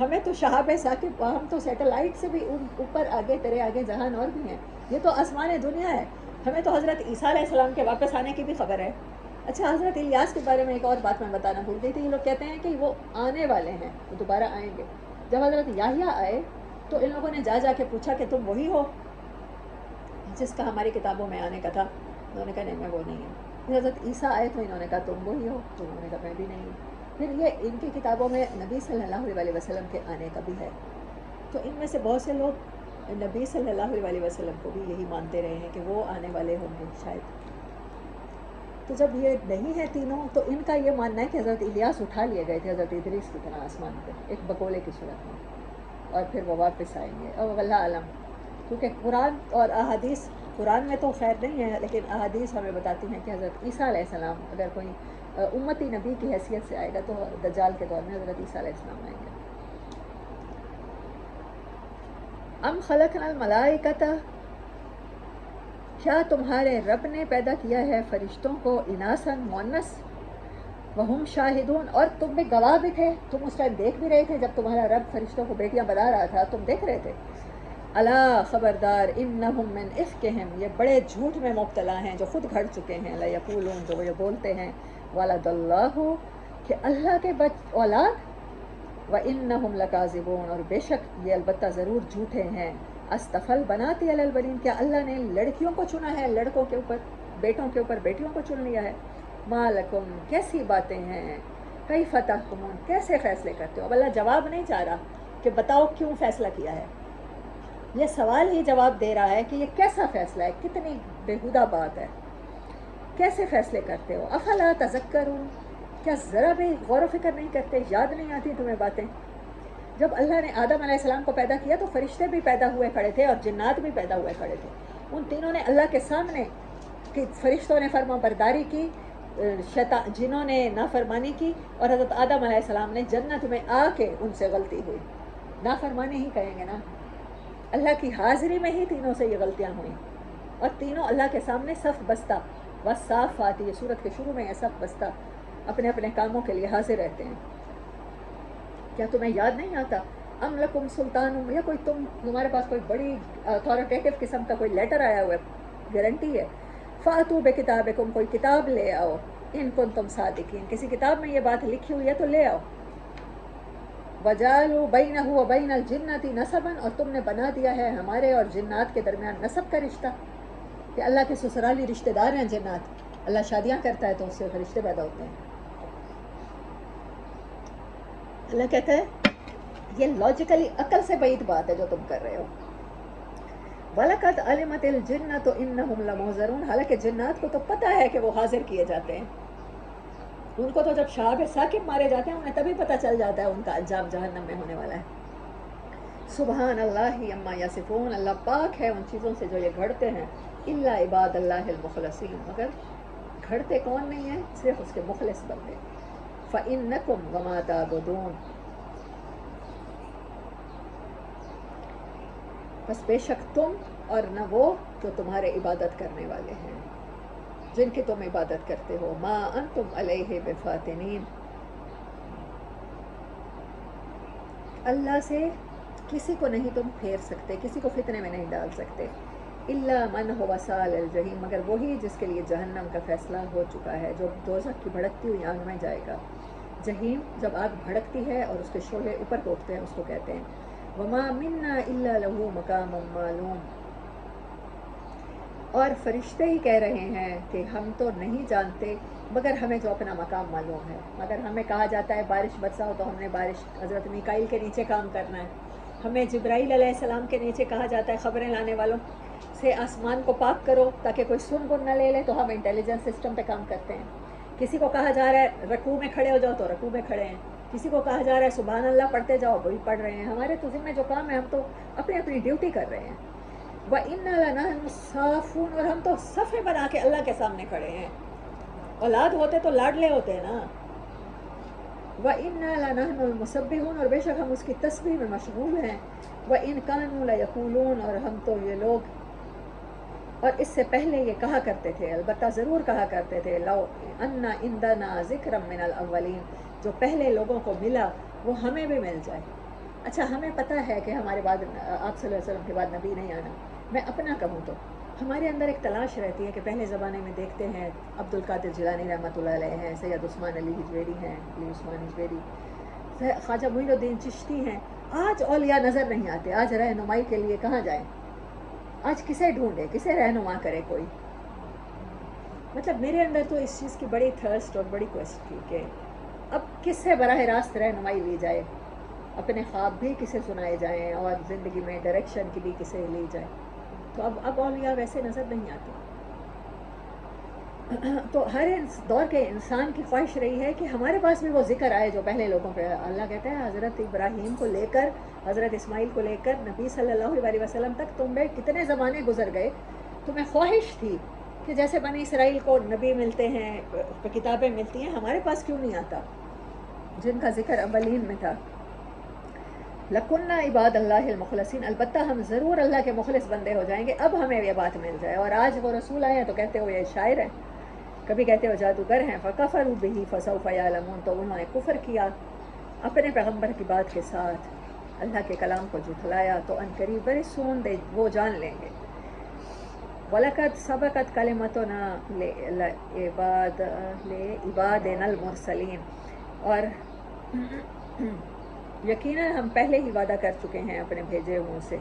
ہمیں تو شہاب ثاقب، ہم تو سیٹلائٹ سے بھی اوپر آگے، تیرے آگے جہان اور بھی ہیں. یہ تو آسمان دنیا ہے. ہمیں تو حضرت عیسیٰ علیہ السلام کے واپس آنے کی بھی خبر ہے. اچھا، حضرت الیاس کے بارے میں ایک اور بات میں بتانا بھول گئی تھی. یہ لوگ کہتے ہیں کہ وہ آنے والے ہیں، وہ دوبارہ آئیں گے. جب حضرت یحییٰ آئے تو ان لوگوں نے جا کے پوچھا کہ تم وہی ہو جس کا ہماری کتابوں میں آنے کا تھا؟ انہوں نے کہا نہیں، میں وہ نہیں ہوں. حضرت عیسیٰ آئے تو انہوں نے کہا تم وہی ہو، تو انہوں نے کہا میں بھی نہیں ہوں. پھر یہ ان کی کتابوں میں نبی صلی اللہ علیہ وسلم کے آنے کا بھی ہے. تو ان میں سے بہت سے لوگ نبی صلی اللہ علیہ وسلم کو بھی یہی مانتے رہے ہیں کہ وہ آنے والے ہوں گے شاید. تو جب یہ نہیں ہے تینوں، تو ان کا یہ ماننا ہے کہ حضرت الیاس اٹھا لیے گئے تھے حضرت ادریس کی طرح آسمان پہ ایک بگولے کی صورت میں، اور پھر وہ واپس آئیں گے. اور واللہ عالم، کیونکہ قرآن اور احادیث قرآن میں تو خیر نہیں ہے، لیکن احادیث ہمیں بتاتی ہیں کہ حضرت عیسیٰ علیہ السلام اگر کوئی امتی نبی کی حیثیت سے آئے گا تو دجال کے دور میں حضرت عیسیٰ علیہ السلام آئیں گے۔ ام خلقنا الملائکۃ، کیا تمہارے رب نے پیدا کیا ہے فرشتوں کو اناسن مؤنث، وہم شاہدون، اور تم بھی گواہ بھی تھے، تم اس ٹائم دیکھ بھی رہے تھے جب تمہارا رب فرشتوں کو بیٹیاں بنا رہا تھا، تم دیکھ رہے تھے۔ الا خبردار، انہم من افکہم، یہ بڑے جھوٹ میں مبتلا ہیں جو خود گھڑ چکے ہیں، لیقولون، جو یہ بولتے ہیں، ولد اللہ، کہ اللہ کے اولاد، وانہم لکاذبون، اور بے شک یہ البتہ ضرور جھوٹے ہیں، استفل بناتی علی البنین، کیا اللہ نے لڑکیوں کو چنا ہے لڑکوں کے اوپر، بیٹوں کے اوپر بیٹیوں کو چن لیا ہے، ما لکم، کیسی باتیں ہیں، کیف تحکمون، کیسے فیصلے کرتے ہو۔ اب اللہ جواب نہیں چاہ رہا کہ بتاؤ کیوں فیصلہ کیا ہے، یہ سوال ہی جواب دے رہا ہے کہ یہ کیسا فیصلہ ہے، کتنی بیہودہ بات ہے، کیسے فیصلے کرتے ہو، افلا تذکرون، کیا ذرا بھی غور و فکر نہیں کرتے، یاد نہیں آتی تمہیں باتیں۔ جب اللہ نے آدم علیہ السلام کو پیدا کیا تو فرشتے بھی پیدا ہوئے کھڑے تھے اور جنات بھی پیدا ہوئے کھڑے تھے، ان تینوں نے اللہ کے سامنے، کہ فرشتوں نے فرما برداری کی، جنہوں نے نافرمانی کی، اور حضرت آدم علیہ السلام نے جنت میں آ کے ان سے غلطی ہوئی، نافرمانی ہی کہیں گے نا، اللہ کی حاضری میں ہی تینوں سے یہ غلطیاں ہوئیں، اور تینوں اللہ کے سامنے صف بستہ، والصافات، یہ سورت کے شروع میں ہے، صف بستہ اپنے اپنے کاموں کے لیے حاضر رہتے ہیں۔ کیا تمہیں یاد نہیں آتا، ام لکم سلطان، یا کوئی تمہارے پاس کوئی بڑی اتھارٹیٹیو قسم کا کوئی لیٹر آیا ہوا ہے، گارنٹی ہے، فاتو بکتابکم، کوئی کتاب لے آؤ، ان کنتم صادقین، کسی کتاب میں یہ بات لکھی ہوئی ہے تو لے آؤ، وجعلوا بینہ وبین الجنۃ نسبا، اور تم نے بنا دیا ہے ہمارے اور جنات کے درمیان نسب کا رشتہ، کہ اللہ کے سسرالی رشتہ دار ہیں جنات، اللہ شادیاں کرتا ہے تو اس سے فرشتے پیدا ہوتے ہیں۔ اللہ کہتا ہے یہ لاجیکلی عقل سے بعید بات ہے جو تم کر رہے ہو۔ وَلَقَدْ عَلِمَتِ الْجِنَّةُ إِنَّهُمْ لَمُحْضَرُونَ، حالانکہ جنات کو تو پتہ ہے کہ وہ حاضر کیے جاتے ہیں، ان کو تو جب شہاب ثاقب مارے جاتے ہیں انہیں تبھی پتہ چل جاتا ہے ان کا انجام جہنم میں ہونے والا ہے۔ سبحان اللہ عما یصفون، اللہ پاک ہے ان چیزوں سے جو یہ گھڑتے ہیں، الا عباد اللہ المخلصین، مگر گھڑتے کون نہیں ہیں، صرف اس کے مخلص بندے۔ فَإِنَّكُمْ وَمَا تَعْبُدُونَ، بس بے شک تم اور نہ وہ جو تمہارے عبادت کرنے والے ہیں، جن کی تم عبادت کرتے ہو، ما انتم علیہ بفاتنین، اللہ سے کسی کو نہیں تم پھیر سکتے، کسی کو فتنے میں نہیں ڈال سکتے، الا من هو صال الجحیم، مگر وہی جس کے لیے جہنم کا فیصلہ ہو چکا ہے، جو دوزخ کی بھڑکتی ہوئی آگ میں جائے گا۔ جہیم جب آگ بھڑکتی ہے اور اس کے شعلے اوپر کو اٹھتے ہیں اس کو کہتے ہیں۔ وما منا الا له مقام معلوم، اور فرشتے ہی کہہ رہے ہیں کہ ہم تو نہیں جانتے مگر ہمیں جو اپنا مقام معلوم ہے، مگر ہمیں کہا جاتا ہے بارش برساؤ تو ہم نے بارش حضرت میکائیل کے نیچے کام کرنا ہے، ہمیں جبرائیل علیہ السلام کے نیچے کہا جاتا ہے خبریں لانے والوں سے آسمان کو پاک کرو تاکہ کوئی سن گن نہ لے لے، تو ہم انٹیلیجنس سسٹم پہ کام کرتے ہیں۔ کسی کو کہا جا رہا ہے رکوع میں کھڑے ہو جاؤ تو رکوع میں کھڑے ہیں، کسی کو کہا جا رہا ہے سبحان اللہ پڑھتے جاؤ، وہی پڑھ رہے ہیں، ہمارے تو ذمہ جو کام ہے ہم تو اپنی اپنی ڈیوٹی کر رہے ہیں۔ وَإِنَّا لَنَحْنُ الصَّافُونَ، اور ہم تو صفے بنا کے اللہ کے سامنے کھڑے ہیں، اولاد ہوتے تو لاڈلے ہوتے نا۔ وَإِنَّا لَنَحْنُ الْمُسَبِّحُونَ، اور بے شک ہم اس کی تسبیح میں مشغول ہیں۔ وَإِن كَانُوا لَيَقُولُونَ، اور ہم تو یہ لوگ، اور اس سے پہلے یہ کہا کرتے تھے، البتہ ضرور کہا کرتے تھے، لَوْ أَنَّ عِنْدَنَا ذِكْرًا مِنَ الْأَوَّلِينَ، جو پہلے لوگوں کو ملا وہ ہمیں بھی مل جائے۔ اچھا ہمیں پتہ ہے کہ ہمارے بعد آپ صلی اللہ علیہ وسلم کے بعد نبی نہیں آنا، میں اپنا کہوں تو ہمارے اندر ایک تلاش رہتی ہے کہ پہلے زمانے میں دیکھتے ہیں عبد القادر جیلانی رحمۃ اللہ علیہ ہیں، سید عثمان علی ہجویری ہیں، علی عثمان ہجویری، خواجہ معین الدین چشتی ہیں، آج اولیاء نظر نہیں آتے، آج رہنمائی کے لیے کہاں جائیں، آج کسے ڈھونڈے، کسے رہنما کرے کوئی۔ مطلب میرے اندر تو اس چیز کی بڑی تھرسٹ اور بڑی کوشش تھی کہ اب کس سے براہ راست رہنمائی لی جائے، اپنے خواب بھی کسے سنائے جائیں اور زندگی میں ڈائریکشن کی بھی کسے لی جائے، تو اب اولیاء ویسے نظر نہیں آتے۔ تو ہر دور کے انسان کی خواہش رہی ہے کہ ہمارے پاس بھی وہ ذکر آئے جو پہلے لوگوں پہ۔ اللہ کہتا ہے حضرت ابراہیم کو لے کر، حضرت اسماعیل کو لے کر نبی صلی اللہ علیہ وسلم تک تم میں کتنے زمانے گزر گئے، تمہیں خواہش تھی کہ جیسے بنی اسرائیل کو نبی ملتے ہیں، کتابیں ملتی ہیں، ہمارے پاس کیوں نہیں آتا، جن کا ذکر اولین میں تھا. لَكُنَّا عباد اللہ المخلصین، البتہ ہم ضرور اللہ کے مخلص بندے ہو جائیں گے، اب ہمیں یہ بات مل جائے. اور آج وہ رسول آئے ہیں تو کہتے ہو یہ شاعر ہیں، کبھی کہتے ہو جادوگر ہیں. فَكَفَرُوا بِهِ فَسَوْفَ يَعْلَمُونَ، تو انہوں نے کفر کیا اپنے پیغمبر کی بات کے ساتھ، اللہ کے کلام کو جھٹلایا، تو ان قریب ویری سون وہ جان لیں گے. وَلَقَدْ سَبَقَتْ كَلِمَتُنَا لِعِبَادِنَا الْمُرْسَلِينَ، اور یقیناً ہم پہلے ہی وعدہ کر چکے ہیں اپنے بھیجے ہوئوں سے.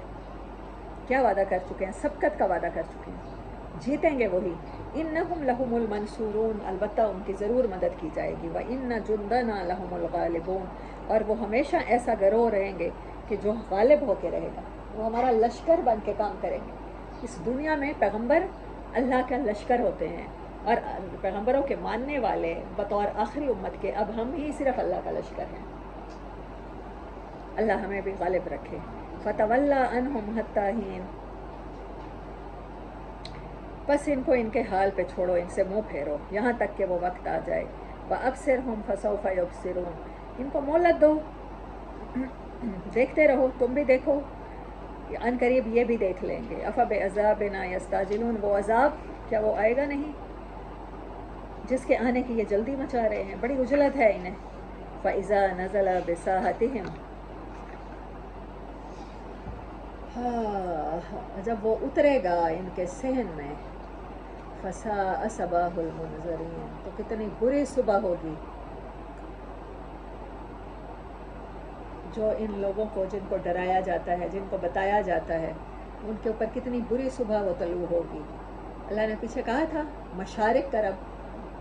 کیا وعدہ کر چکے ہیں؟ سبقت کا وعدہ کر چکے ہیں، جیتیں گے وہی. اِنَّهُمْ لَهُمُ الْمَنْصُورُونَ، البتہ ان کی ضرور مدد کی جائے گی. وَإِنَّ جُنْدَنَا لَهُمُ الْغَالِبُونَ، اور وہ ہمیشہ ایسا گروہ رہیں گے کہ جو غالب ہو کے رہے گا، وہ ہمارا لشکر بن کے کام کریں گے. اس دنیا میں پیغمبر اللہ کا لشکر ہوتے ہیں، اور پیغمبروں کے ماننے والے بطور آخری امت کے اب ہم ہی صرف اللہ کا لشکر ہیں. اللہ ہمیں بھی غالب رکھے. فَتَوَلَّا عَنْهُمْ حَتَّىٰ حِينٍ، بس ان کو ان کے حال پہ چھوڑو، ان سے منہ پھیرو یہاں تک کہ وہ وقت آ جائے. وَأَبْصِرْهُمْ فَسَوْفَ يُبْصِرُونَ، ان کو مہلت دو، دیکھتے رہو، تم بھی دیکھو، ان قریب یہ بھی دیکھ لیں گے. أَفَبِعَذَابِنَا يَسْتَعْجِلُونَ، وہ عذاب کیا وہ آئے گا نہیں جس کے آنے کی یہ جلدی مچا رہے ہیں، بڑی عجلت ہے انہیں. فَإِذَا نَزَلَ بِسَاحَتِهِمْ، جب وہ اترے گا ان کے صحن میں، فَسَاءَ صَبَاحُ الْمُنذَرِينَ، تو کتنی بری صبح ہوگی جو ان لوگوں کو، جن کو ڈرایا جاتا ہے، جن کو بتایا جاتا ہے، ان کے اوپر کتنی بری صبح وہ طلوع ہوگی. اللہ نے پیچھے کہا تھا مشارق کا رب،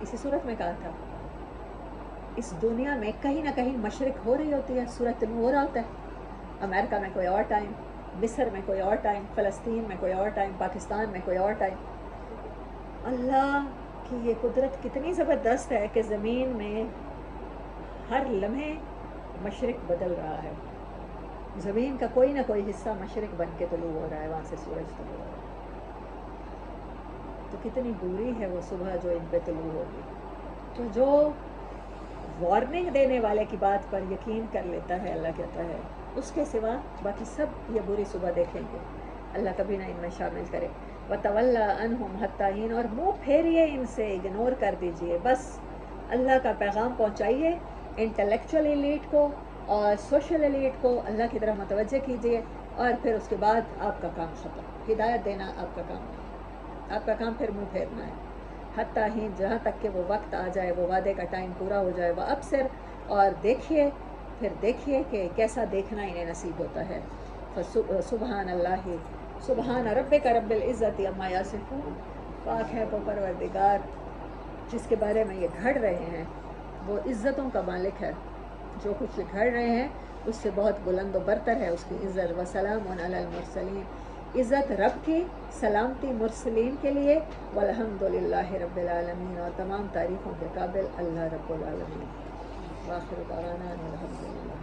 اسی صورت میں کہا تھا. اس دنیا میں کہیں نہ کہیں مشرق ہو رہی ہوتی ہے، سورج طلوع ہو رہا ہوتا ہے. امریکہ میں کوئی اور ٹائم، مصر میں کوئی اور ٹائم، فلسطین میں کوئی اور ٹائم، پاکستان میں کوئی اور ٹائم. اللہ کی یہ قدرت کتنی زبردست ہے کہ زمین میں ہر لمحے مشرق بدل رہا ہے. زمین کا کوئی نہ کوئی حصہ مشرق بن کے طلوع ہو رہا ہے، وہاں سے سورج طلوع ہو رہا ہے. تو کتنی بری ہے وہ صبح جو ان پہ طلوع ہوگی. تو جو وارننگ دینے والے کی بات پر یقین کر لیتا ہے، اللہ کہتا ہے اس کے سوا باقی سب یہ بری صبح دیکھیں گے. اللہ کبھی نہ ان میں شامل کرے. وَتَوَلَّا عَنْهُمْ حَتَّىٰ حِينٍ، اور منہ پھیریے ان سے، اگنور کر دیجئے. بس اللہ کا پیغام پہنچائیے انٹلیکچوئل ایلیٹ کو اور سوشل ایلیٹ کو، اللہ کی طرف متوجہ کیجئے، اور پھر اس کے بعد آپ کا کام ختم. ہدایت دینا آپ کا کام نہیں، آپ کا کام پھر منہ پھیرنا ہے. حتیٰ ہی جہاں تک کہ وہ وقت آ جائے، وہ وعدے کا ٹائم پورا ہو جائے. وَأَبْصِرْ، اور دیکھیے، پھر دیکھیے کہ کیسا دیکھنا انہیں نصیب ہوتا ہے. سبحان اللہ، سبحان ربک رب العزت عما یصفون، پاک ہے وہ پروردگار جس کے بارے میں یہ گھڑ رہے ہیں، وہ عزتوں کا مالک ہے. جو کچھ یہ گھڑ رہے ہیں اس سے بہت بلند و برتر ہے اس کی عزت. وسلام علی المرسلین، عزت رب کی، سلامتی مرسلین کے لیے. والحمد للہ رب العالمین، اور تمام تعریفوں کے قابل اللہ رب العالمین. وآخر دعوانا الحمد للہ.